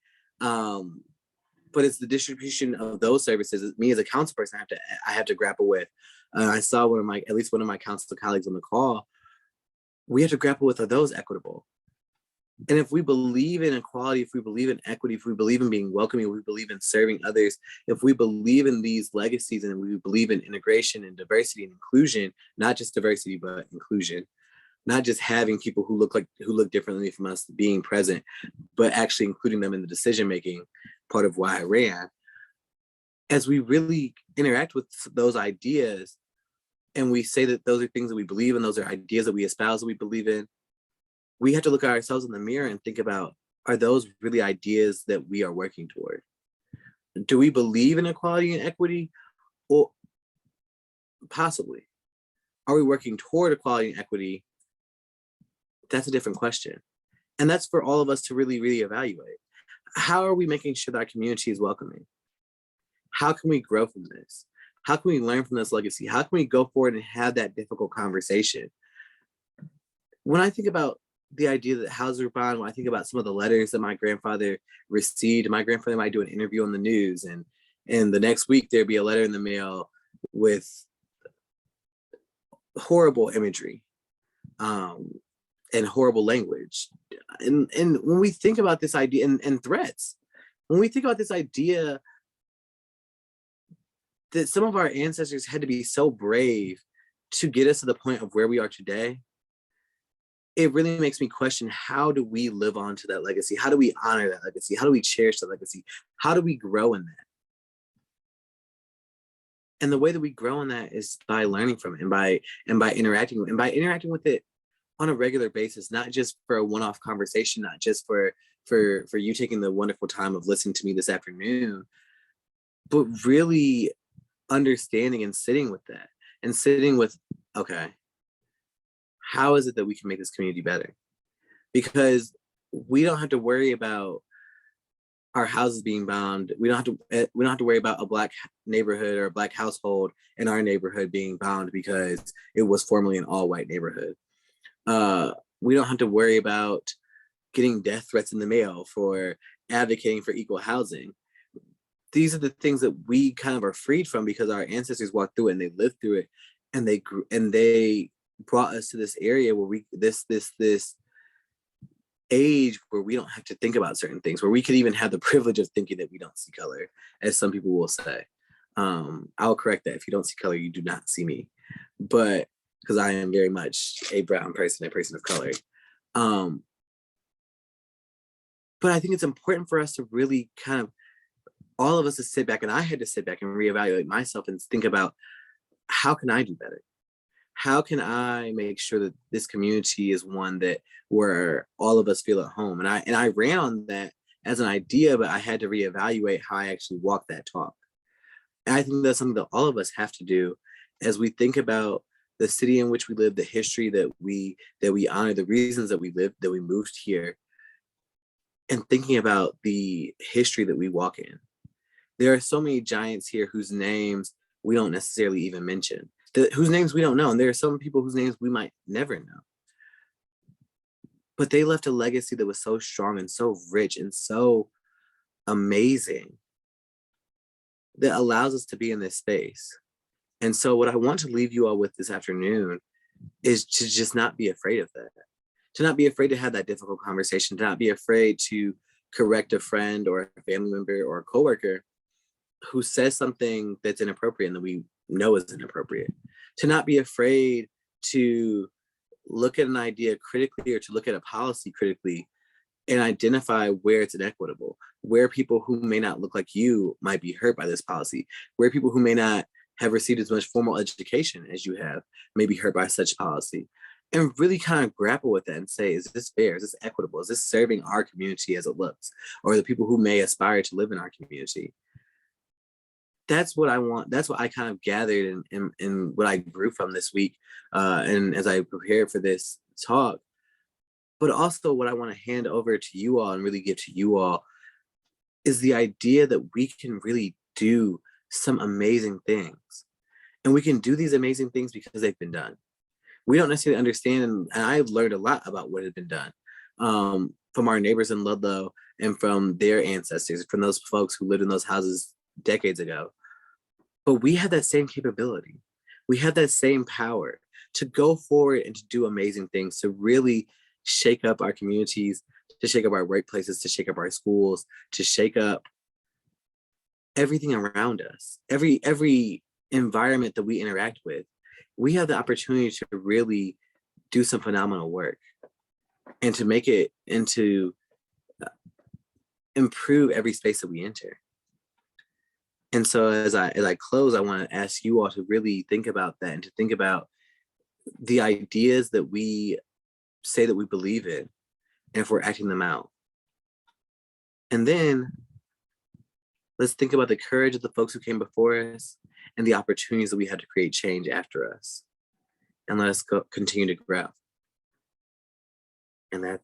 but it's the distribution of those services. Me as a council person, I have to grapple with. I saw at least one of my council colleagues on the call. We have to grapple with, are those equitable? And if we believe in equality, if we believe in equity, if we believe in being welcoming, if we believe in serving others, if we believe in these legacies and we believe in integration and diversity and inclusion, not just diversity, but inclusion, not just having people who look differently from us being present, but actually including them in the decision-making part of why I ran. As we really interact with those ideas and we say that those are things that we believe in, those are ideas that we espouse, that we believe in, we have to look at ourselves in the mirror and think about, are those really ideas that we are working toward? Do we believe in equality and equity? Or possibly. Are we working toward equality and equity? That's a different question. And that's for all of us to really, really evaluate. How are we making sure that our community is welcoming? How can we grow from this? How can we learn from this legacy? How can we go forward and have that difficult conversation? When I think about the idea that houses are bond, when I think about some of the letters that my grandfather received, my grandfather might do an interview on the news, and the next week there'd be a letter in the mail with horrible imagery and horrible language. And when we think about this idea and threats, when we think about this idea that some of our ancestors had to be so brave to get us to the point of where we are today, it really makes me question, how do we live on to that legacy? How do we honor that legacy? How do we cherish that legacy? How do we grow in that? And the way that we grow in that is by learning from it and by interacting with it on a regular basis, not just for a one-off conversation, not just for you taking the wonderful time of listening to me this afternoon, but really understanding and sitting with that and sitting with, okay, how is it that we can make this community better? Because we don't have to worry about our houses being bound. We don't have to worry about a Black neighborhood or a Black household in our neighborhood being bound because it was formerly an all-white neighborhood. We don't have to worry about getting death threats in the mail for advocating for equal housing. These are the things that we kind of are freed from because our ancestors walked through it and they lived through it, and they grew, and they brought us to this area where this age where we don't have to think about certain things, where we could even have the privilege of thinking that we don't see color, as some people will say. I'll correct that. If you don't see color, you do not see me. But because I am very much a brown person, a person of color. But I think it's important for us to really kind of, all of us to sit back, and I had to sit back and reevaluate myself and think about, how can I do better? How can I make sure that this community is one that where all of us feel at home? And I ran on that as an idea, but I had to reevaluate how I actually walk that talk. And I think that's something that all of us have to do as we think about the city in which we live, the history that we honor, the reasons that we lived, that we moved here, and thinking about the history that we walk in. There are so many giants here whose names we don't necessarily even mention, whose names we don't know. And there are some people whose names we might never know. But they left a legacy that was so strong and so rich and so amazing that allows us to be in this space. And so what I want to leave you all with this afternoon is to just not be afraid of that. To not be afraid to have that difficult conversation, to not be afraid to correct a friend or a family member or a coworker who says something that's inappropriate and that we know is inappropriate. To not be afraid to look at an idea critically or to look at a policy critically and identify where it's inequitable, where people who may not look like you might be hurt by this policy, where people who may not have received as much formal education as you have may be hurt by such policy. and really kind of grapple with that and say, is this fair? Is this equitable? Is this serving our community as it looks, or the people who may aspire to live in our community? That's what I want. That's what I kind of gathered in what I grew from this week, and as I prepared for this talk. But also what I want to hand over to you all and really give to you all is the idea that we can really do some amazing things. And we can do these amazing things because they've been done. We don't necessarily understand, and I've learned a lot about what has been done from our neighbors in Ludlow and from their ancestors, from those folks who lived in those houses decades ago. But we have that same capability. We have that same power to go forward and to do amazing things, to really shake up our communities, to shake up our workplaces, to shake up our schools, to shake up everything around us, every environment that we interact with. We have the opportunity to really do some phenomenal work and to make it and to improve every space that we enter. And so as I close, I want to ask you all to really think about that and to think about the ideas that we say that we believe in, and if we're acting them out. And then let's think about the courage of the folks who came before us and the opportunities that we had to create change after us. And let us continue to grow. And that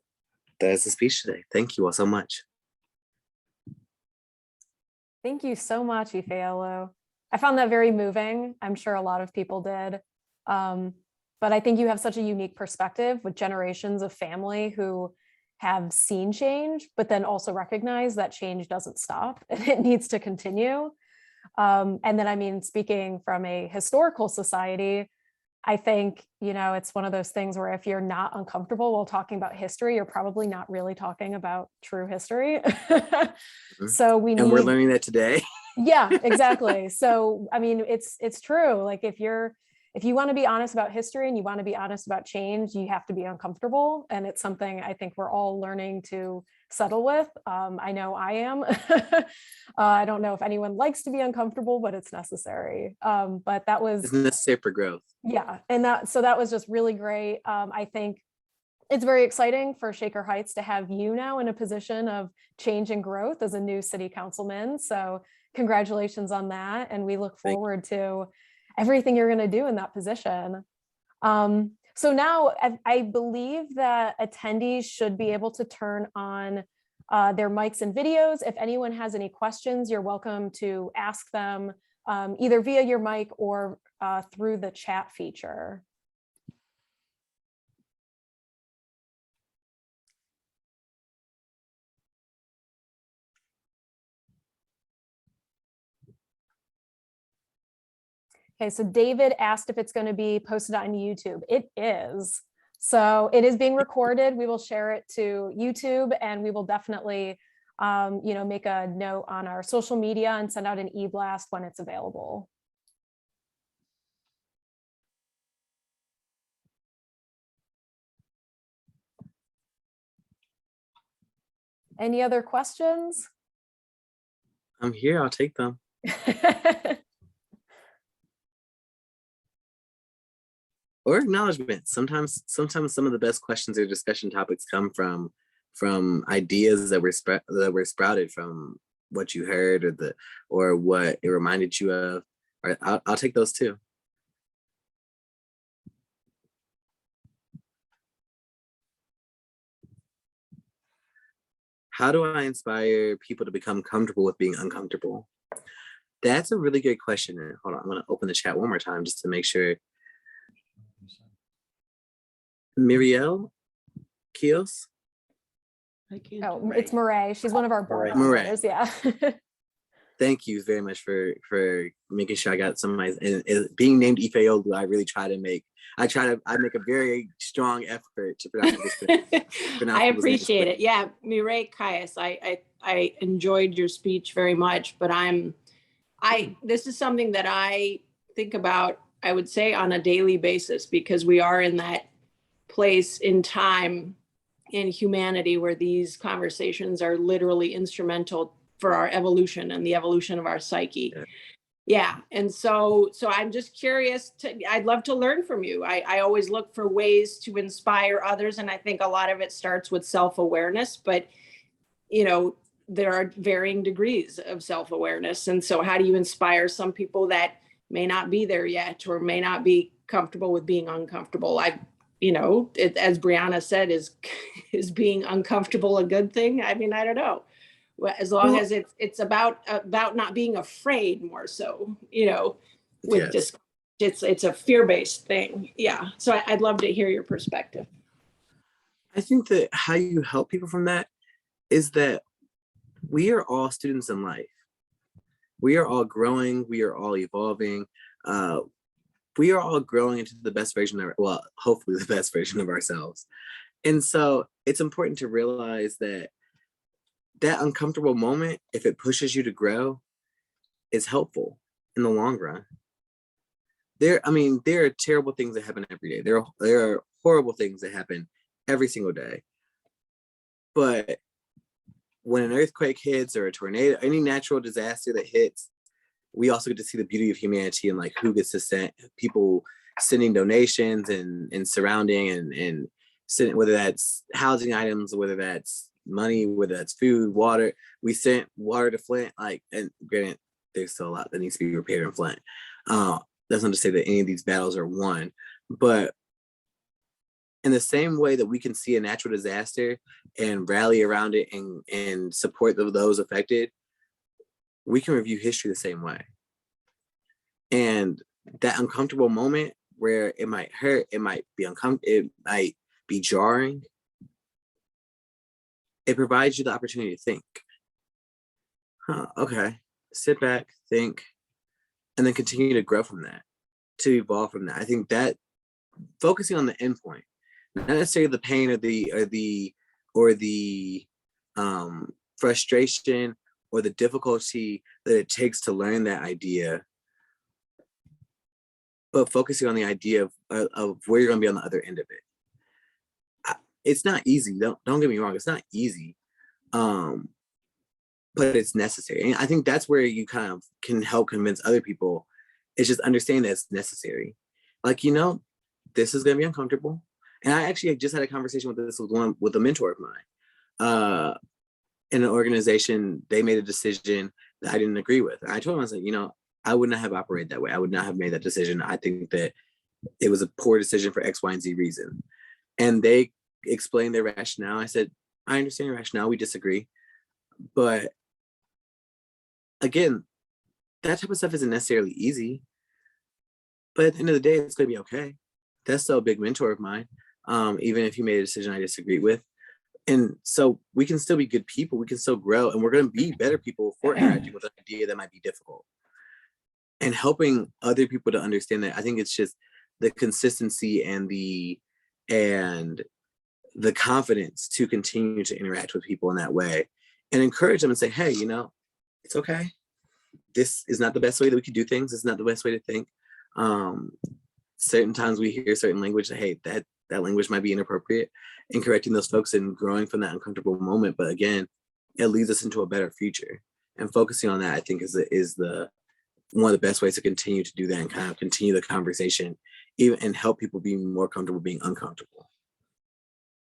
is the speech today. Thank you all so much. Thank you so much, Ifeolu. I found that very moving. I'm sure a lot of people did. But I think you have such a unique perspective with generations of family who have seen change, but then also recognize that change doesn't stop and it needs to continue. And then, I mean, speaking from a historical society, I think, you know, it's one of those things where if you're not uncomfortable while talking about history, you're probably not really talking about true history. So we need, and we're learning that today. Yeah, exactly. So, I mean, it's true. Like if you want to be honest about history and you want to be honest about change, you have to be uncomfortable. And it's something I think we're all learning to settle with. I know I am. I don't know if anyone likes to be uncomfortable, but it's necessary. But that was it's necessary for growth. Yeah. And that was just really great. I think it's very exciting for Shaker Heights to have you now in a position of change and growth as a new city councilman. So congratulations on that. And we look forward to everything you're going to do in that position. So now I believe that attendees should be able to turn on their mics and videos. If anyone has any questions, you're welcome to ask them either via your mic or through the chat feature. Okay, so David asked if it's going to be posted on YouTube. It is. So it is being recorded. We will share it to YouTube, and we will definitely, make a note on our social media and send out an e-blast when it's available. Any other questions? I'm here. I'll take them. Or acknowledgement. Sometimes some of the best questions or discussion topics come from ideas that were sprouted from what you heard or what it reminded you of. Or I'll take those too. How do I inspire people to become comfortable with being uncomfortable? That's a really good question. Hold on, I'm going to open the chat one more time just to make sure. Mirielle Kios? Oh, it's Murray. She's one of our board Murray. members. Yeah. Thank you very much for making sure I got some of my, and being named Ifeolu, I make a very strong effort to pronounce this. I appreciate it. Yeah, Mireille Caius, I enjoyed your speech very much, but this is something that I think about, I would say, on a daily basis, because we are in that place in time in humanity where these conversations are literally instrumental for our evolution and the evolution of our psyche. Yeah. And so I'm just curious I'd love to learn from you. I always look for ways to inspire others. And I think a lot of it starts with self-awareness, but there are varying degrees of self-awareness. And so how do you inspire some people that may not be there yet, or may not be comfortable with being uncomfortable? As Brianna said, is being uncomfortable a good thing? I mean, I don't know. As long as it's about not being afraid more so, with Yes. just, it's a fear-based thing. Yeah. So I'd love to hear your perspective. I think that how you help people from that is that we are all students in life. We are all growing. We are all evolving. We are all growing into the best version of, well, hopefully the best version of ourselves. And so it's important to realize that uncomfortable moment, if it pushes you to grow, is helpful in the long run. There are terrible things that happen every day. There are horrible things that happen every single day. But when an earthquake hits, or a tornado, any natural disaster that hits, we also get to see the beauty of humanity, and like who gets to send people sending donations and surrounding and sending, whether that's housing items, whether that's money, whether that's food, water. We sent water to Flint, and granted, there's still a lot that needs to be repaired in Flint. That's not to say that any of these battles are won, but in the same way that we can see a natural disaster and rally around it and support those affected, we can review history the same way. And that uncomfortable moment where it might hurt, it might be uncomfortable, it might be jarring, it provides you the opportunity to think, okay, sit back, think, and then continue to grow from that, to evolve from that. I think that focusing on the end point, not necessarily the pain or the frustration or the difficulty that it takes to learn that idea, but focusing on the idea of where you're going to be on the other end of it. It's not easy. Don't get me wrong. It's not easy, but it's necessary. And I think that's where you kind of can help convince other people. It's just understanding that it's necessary. Like, this is going to be uncomfortable. And I actually just had a conversation with a mentor of mine. In an organization, they made a decision that I didn't agree with. And I told him, I said, I would not have operated that way. I would not have made that decision. I think that it was a poor decision for X, Y, and Z reason. And they explained their rationale. I said, I understand your rationale. We disagree. But again, that type of stuff isn't necessarily easy. But at the end of the day, it's going to be okay. That's still a big mentor of mine. Even if he made a decision I disagreed with. And so we can still be good people. We can still grow, and we're going to be better people for interacting with an idea that might be difficult. And helping other people to understand that. I think it's just the consistency and the confidence to continue to interact with people in that way and encourage them and say, hey, it's okay. This is not the best way that we could do things. It's not the best way to think. Certain times we hear certain language that, hey, that language might be inappropriate, and correcting those folks and growing from that uncomfortable moment. But again, it leads us into a better future, and focusing on that, I think is the one of the best ways to continue to do that and kind of continue the conversation, even and help people be more comfortable being uncomfortable.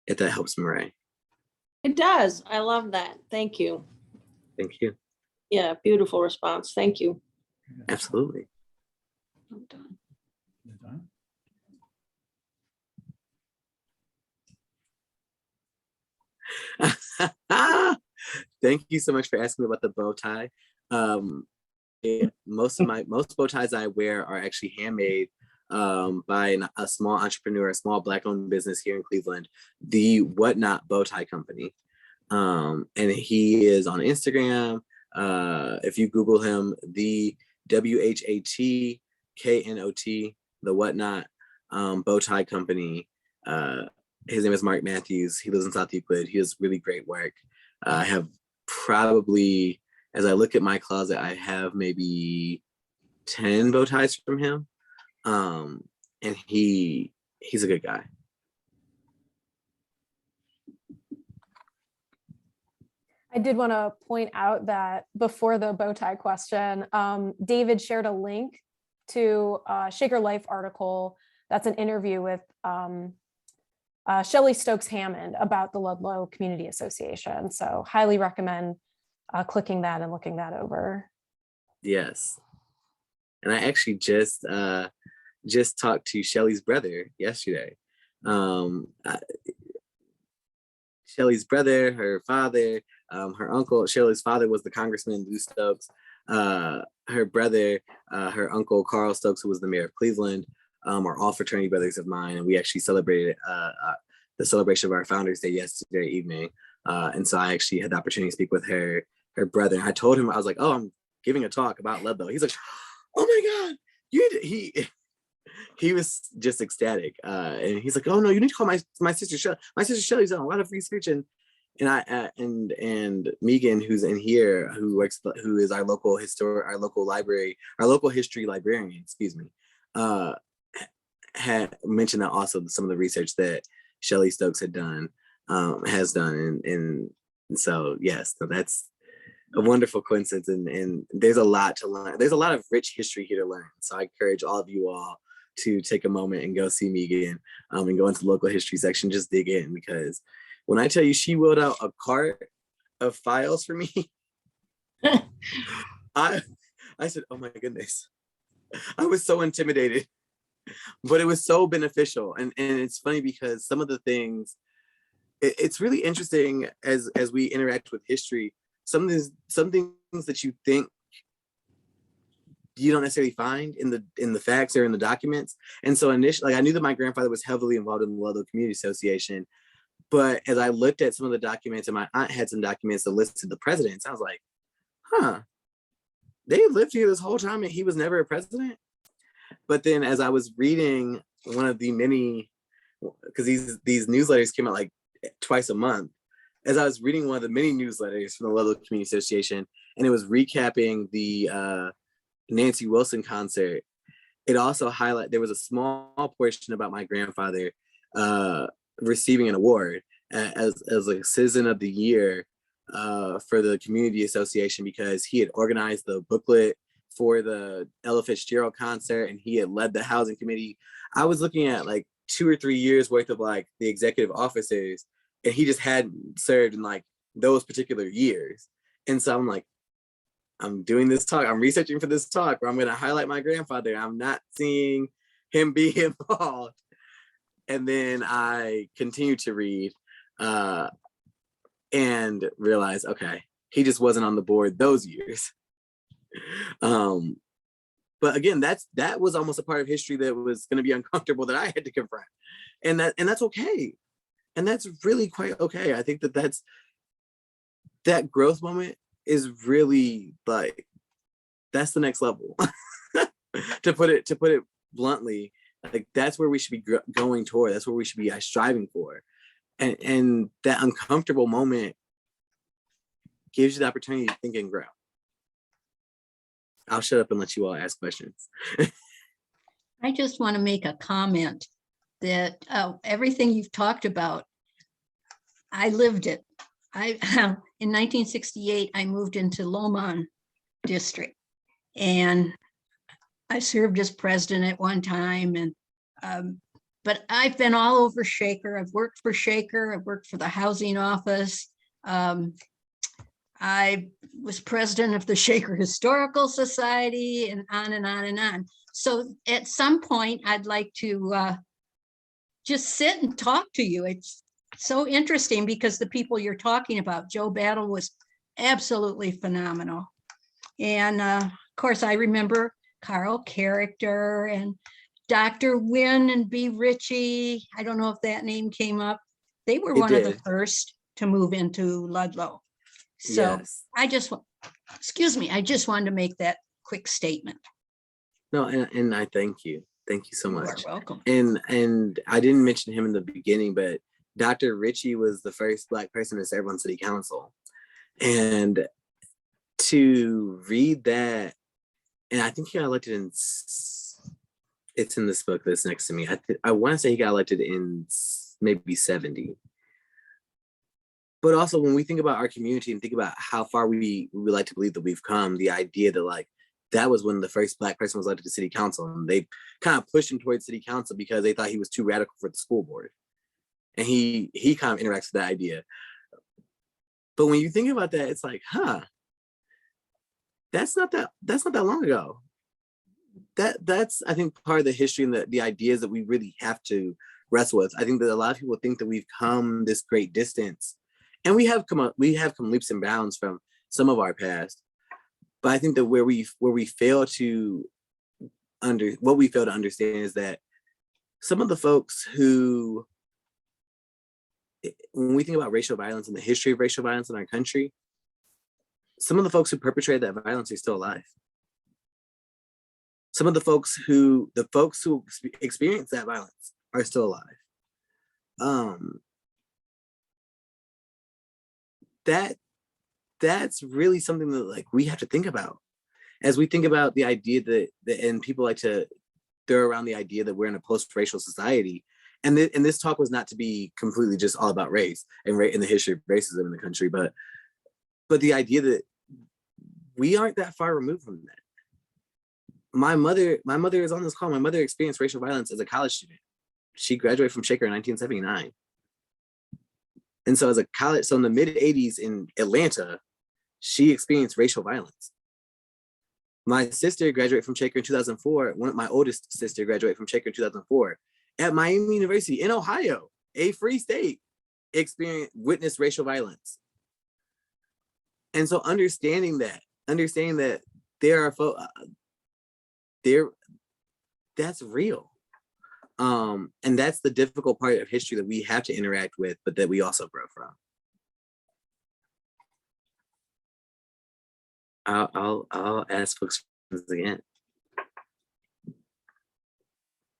If that helps, Mireille. It does. I love that. Thank you. Thank you. Yeah, beautiful response. Thank you. Absolutely. I'm done. You're done? Thank you so much for asking me about the bow tie. Most bow ties I wear are actually handmade by a small entrepreneur, a small Black-owned business here in Cleveland, the Whatnot Bow Tie Company. And he is on Instagram. If you Google him, the WHATKNOT, the Whatnot Bow Tie Company. His name is Mark Matthews. He lives in South Euclid. He does really great work. I have probably, as I look at my closet, I have maybe 10 bow ties from him. And he's a good guy. I did want to point out that before the bow tie question, David shared a link to a Shaker Life article. That's an interview with Shelley Stokes Hammond about the Ludlow Community Association. So highly recommend clicking that and looking that over. Yes. And I actually just talked to Shelley's brother yesterday. Shelley's brother, her father, her uncle. Shelley's father was the Congressman Lou Stokes. Her brother, her uncle Carl Stokes, who was the mayor of Cleveland, are all fraternity brothers of mine, and we actually celebrated the celebration of our Founders Day yesterday evening. And so I actually had the opportunity to speak with her brother. And I told him, I was like, "Oh, I'm giving a talk about Ludlow." He's like, "Oh my God, he was just ecstatic." And he's like, "Oh no, you need to call my sister Shelley. My sister Shelley's done a lot of research." And Megan, who's in here, who is our local history librarian, excuse me, had mentioned that also some of the research that Shelley Stokes has done, and so yes, so that's a wonderful coincidence, and there's a lot to learn. There's a lot of rich history here to learn. So I encourage all of you all to take a moment and go see Megan, and go into the local history section, just dig in, because when I tell you she wheeled out a cart of files for me, I said, "Oh my goodness." I was so intimidated, but it was so beneficial. And it's funny because some of the things, it's really interesting as we interact with history, some things that you think you don't necessarily find in the facts or in the documents. And so initially, like, I knew that my grandfather was heavily involved in the Ludlow Community Association, but as I looked at some of the documents, and my aunt had some documents that listed the presidents, I was like, huh, they lived here this whole time and he was never a president? But then as I was reading one of the many, because these newsletters came out like twice a month, as I was reading one of the many newsletters from the Ludlow Community Association, and it was recapping the Nancy Wilson concert, it also highlighted, there was a small portion about my grandfather receiving an award as a Citizen of the Year for the Community Association, because he had organized the booklet for the Ella Fitzgerald concert, and he had led the housing committee. I was looking at like 2 or 3 years worth of like the executive officers, and he just hadn't served in like those particular years. And so I'm like, I'm doing this talk, I'm researching for this talk where I'm going to highlight my grandfather. I'm not seeing him be involved. And then I continued to read and realized, okay, he just wasn't on the board those years. But again, that was almost a part of history that was going to be uncomfortable, that I had to confront, and that's okay, and that's really quite okay. I think that growth moment is really like, that's the next level. to put it bluntly, like that's where we should be going toward. That's where we should be striving for, and that uncomfortable moment gives you the opportunity to think and grow. I'll shut up and let you all ask questions. I just want to make a comment that everything you've talked about, I lived it. In 1968, I moved into Lomond District, and I served as president at one time. And but I've been all over Shaker. I've worked for Shaker. I've worked for the housing office. I was president of the Shaker Historical Society, and on and on and on. So at some point, I'd like to just sit and talk to you. It's so interesting because the people you're talking about, Joe Battle was absolutely phenomenal. And of course, I remember Carl Character and Dr. Wynn and B. Ritchie. I don't know if that name came up. They were one of the first to move into Ludlow. So yes. I just wanted to make that quick statement. No, and I thank you. Thank you so much. You're welcome. And I didn't mention him in the beginning, but Dr. Ritchie was the first Black person to serve on City Council. And to read that, and I think he got elected in, it's in this book that's next to me. I want to say he got elected in maybe 70. But also when we think about our community and think about how far we like to believe that we've come, the idea that like that was when the first Black person was elected to city council, and they kind of pushed him towards city council because they thought he was too radical for the school board. And he kind of interacts with that idea. But when you think about that, it's like, that's not that long ago. That's I think part of the history and the ideas that we really have to wrestle with. I think that a lot of people think that we've come this great distance, and we have come leaps and bounds from some of our past. But I think that where we fail to understand is that some of the folks who, when we think about racial violence and the history of racial violence in our country, some of the folks who perpetrated that violence are still alive. Some of the folks who experienced that violence are still alive. That's really something that like we have to think about as we think about the idea that and people like to throw around the idea that we're in a post-racial society. And this talk was not to be completely just all about race and the history of racism in the country, but the idea that we aren't that far removed from that. My mother is on this call. My mother experienced racial violence as a college student. She graduated from Shaker in 1979. And so so in the mid 80s in Atlanta, she experienced racial violence. My sister graduated from Shaker in 2004. My oldest sister graduated from Shaker in 2004. At Miami University in Ohio, a free state, witnessed racial violence. And so understanding that there are that's real. And that's the difficult part of history that we have to interact with, but that we also grow from. I'll ask folks again.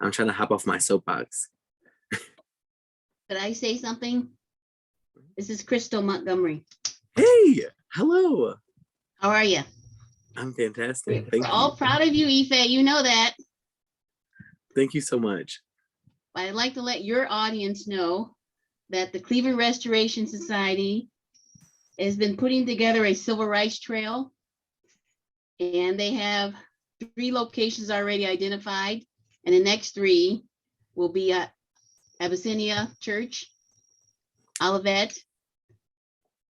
I'm trying to hop off my soapbox. Could I say something? This is Crystal Montgomery. Hey, hello. How are you? I'm fantastic. We're Thank you. all proud of you, Ife. You know that. Thank you so much. But I'd like to let your audience know that the Cleveland Restoration Society has been putting together a civil rights trail. And they have 3 locations already identified. And the next 3 will be at Abyssinia Church, Olivet,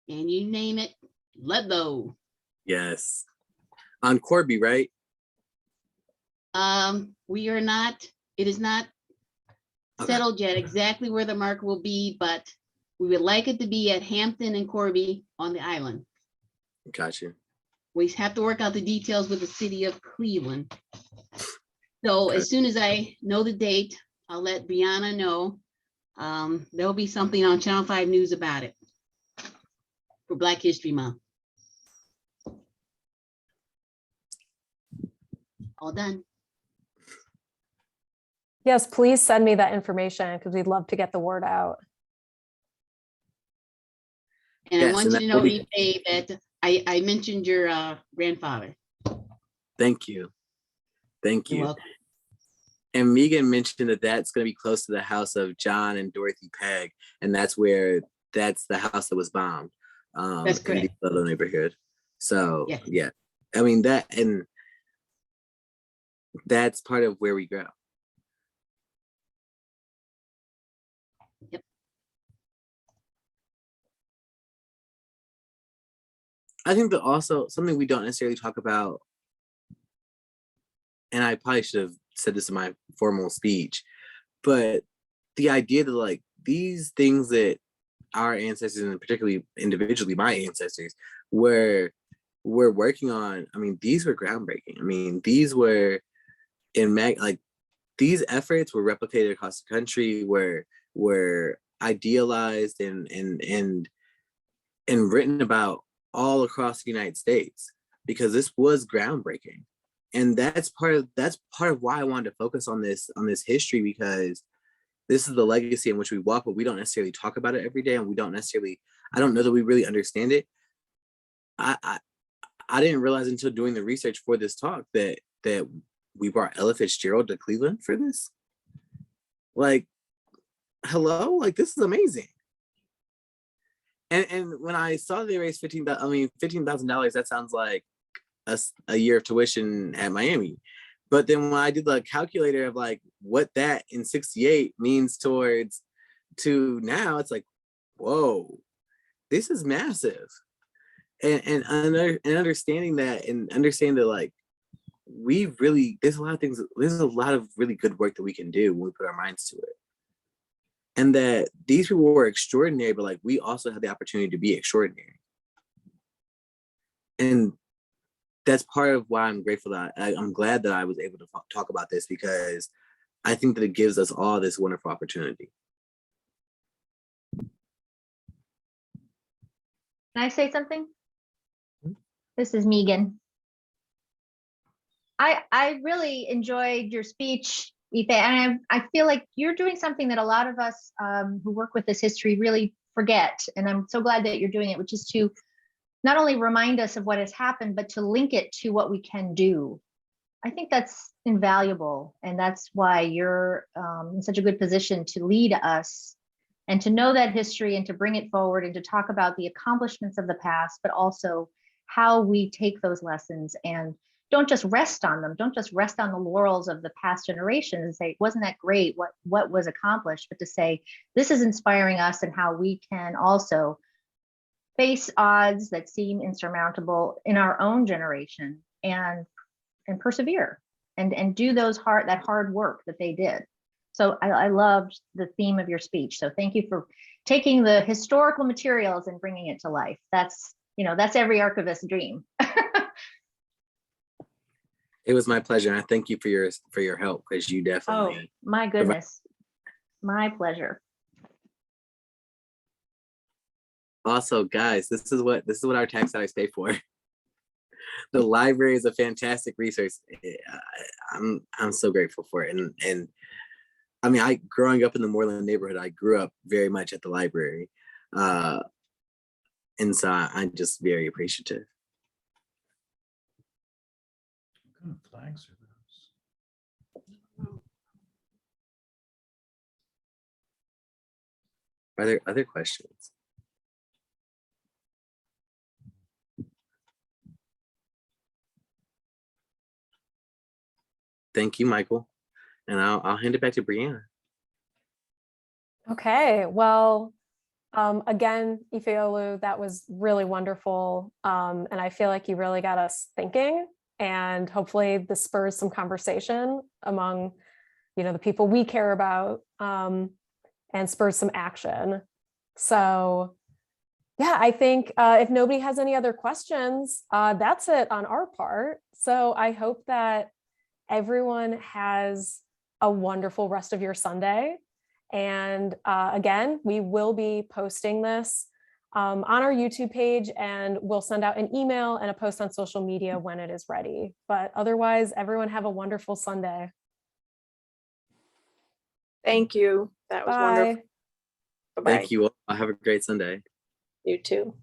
and you name it, Ludlow. Yes. On Corby, right? We are not, it is not settled yet exactly where the mark will be, but we would like it to be at Hampton and Corby on the island. Gotcha. We have to work out the details with the city of Cleveland. So as soon as I know the date, I'll let Brianna know. There'll be something on Channel 5 News about it for Black History Month. All done. Yes, please send me that information because we'd love to get the word out. And Yes, I want and you to that know, will be- Ife, that I mentioned your grandfather. Thank you. Thank You're you. welcome. And Megan mentioned that that's going to be close to the house of John and Dorothy Pegg. And that's the house that was bombed. That's correct. In the little neighborhood. So Yeah. yeah, I mean that's part of where we grow. Yep. I think that also something we don't necessarily talk about, and I probably should have said this in my formal speech, but the idea that like these things that our ancestors, and particularly individually my ancestors, were working on, I mean, these were groundbreaking. I mean, these were these efforts were replicated across the country, were idealized and written about all across the United States, because this was groundbreaking. And that's part of why I wanted to focus on this history, because this is the legacy in which we walk, but we don't necessarily talk about it every day, and I don't know that we really understand it. I didn't realize until doing the research for this talk that we brought Ella Fitzgerald to Cleveland for this. Like, hello, like this is amazing. And when I saw they raised $15,000, that sounds like a year of tuition at Miami. But then when I did the calculator of like what that in 68 means towards to now, it's like, whoa, this is massive. And understanding that and understanding that like there's a lot of things, there's a lot of really good work that we can do when we put our minds to it. And that these people were extraordinary, but like we also have the opportunity to be extraordinary. And that's part of why I'm grateful that I'm glad that I was able to talk about this, because I think that it gives us all this wonderful opportunity. Can I say something? This is Megan. I really enjoyed your speech, Ife, and I feel like you're doing something that a lot of us who work with this history really forget. And I'm so glad that you're doing it, which is to not only remind us of what has happened, but to link it to what we can do. I think that's invaluable. And that's why you're in such a good position to lead us and to know that history and to bring it forward and to talk about the accomplishments of the past, but also how we take those lessons and don't just rest on them. Don't just rest on the laurels of the past generation and say, wasn't that great what was accomplished, but to say, this is inspiring us and how we can also face odds that seem insurmountable in our own generation and persevere and do that hard work that they did. So I loved the theme of your speech. So thank you for taking the historical materials and bringing it to life. That's every archivist's dream. It was my pleasure. And I thank you for your help, because you definitely. Oh, my goodness. My pleasure. Also, guys, this is what our tax dollars pay for. The library is a fantastic resource. I'm so grateful for it. And I mean, growing up in the Moreland neighborhood, I grew up very much at the library. And so I'm just very appreciative. What kind of flags are those? Are there other questions? Thank you, Michael. And I'll hand it back to Brianna. Okay, well, again, Ifeolu, that was really wonderful. And I feel like you really got us thinking, and hopefully this spurs some conversation among, the people we care about, and spurs some action. So yeah, I think if nobody has any other questions, that's it on our part. So I hope that everyone has a wonderful rest of your Sunday. And again, we will be posting this on our YouTube page, and we'll send out an email and a post on social media when it is ready. But otherwise, everyone have a wonderful Sunday. Thank you. That was Bye. wonderful. Bye-bye. Thank you all. Have a great Sunday. You too.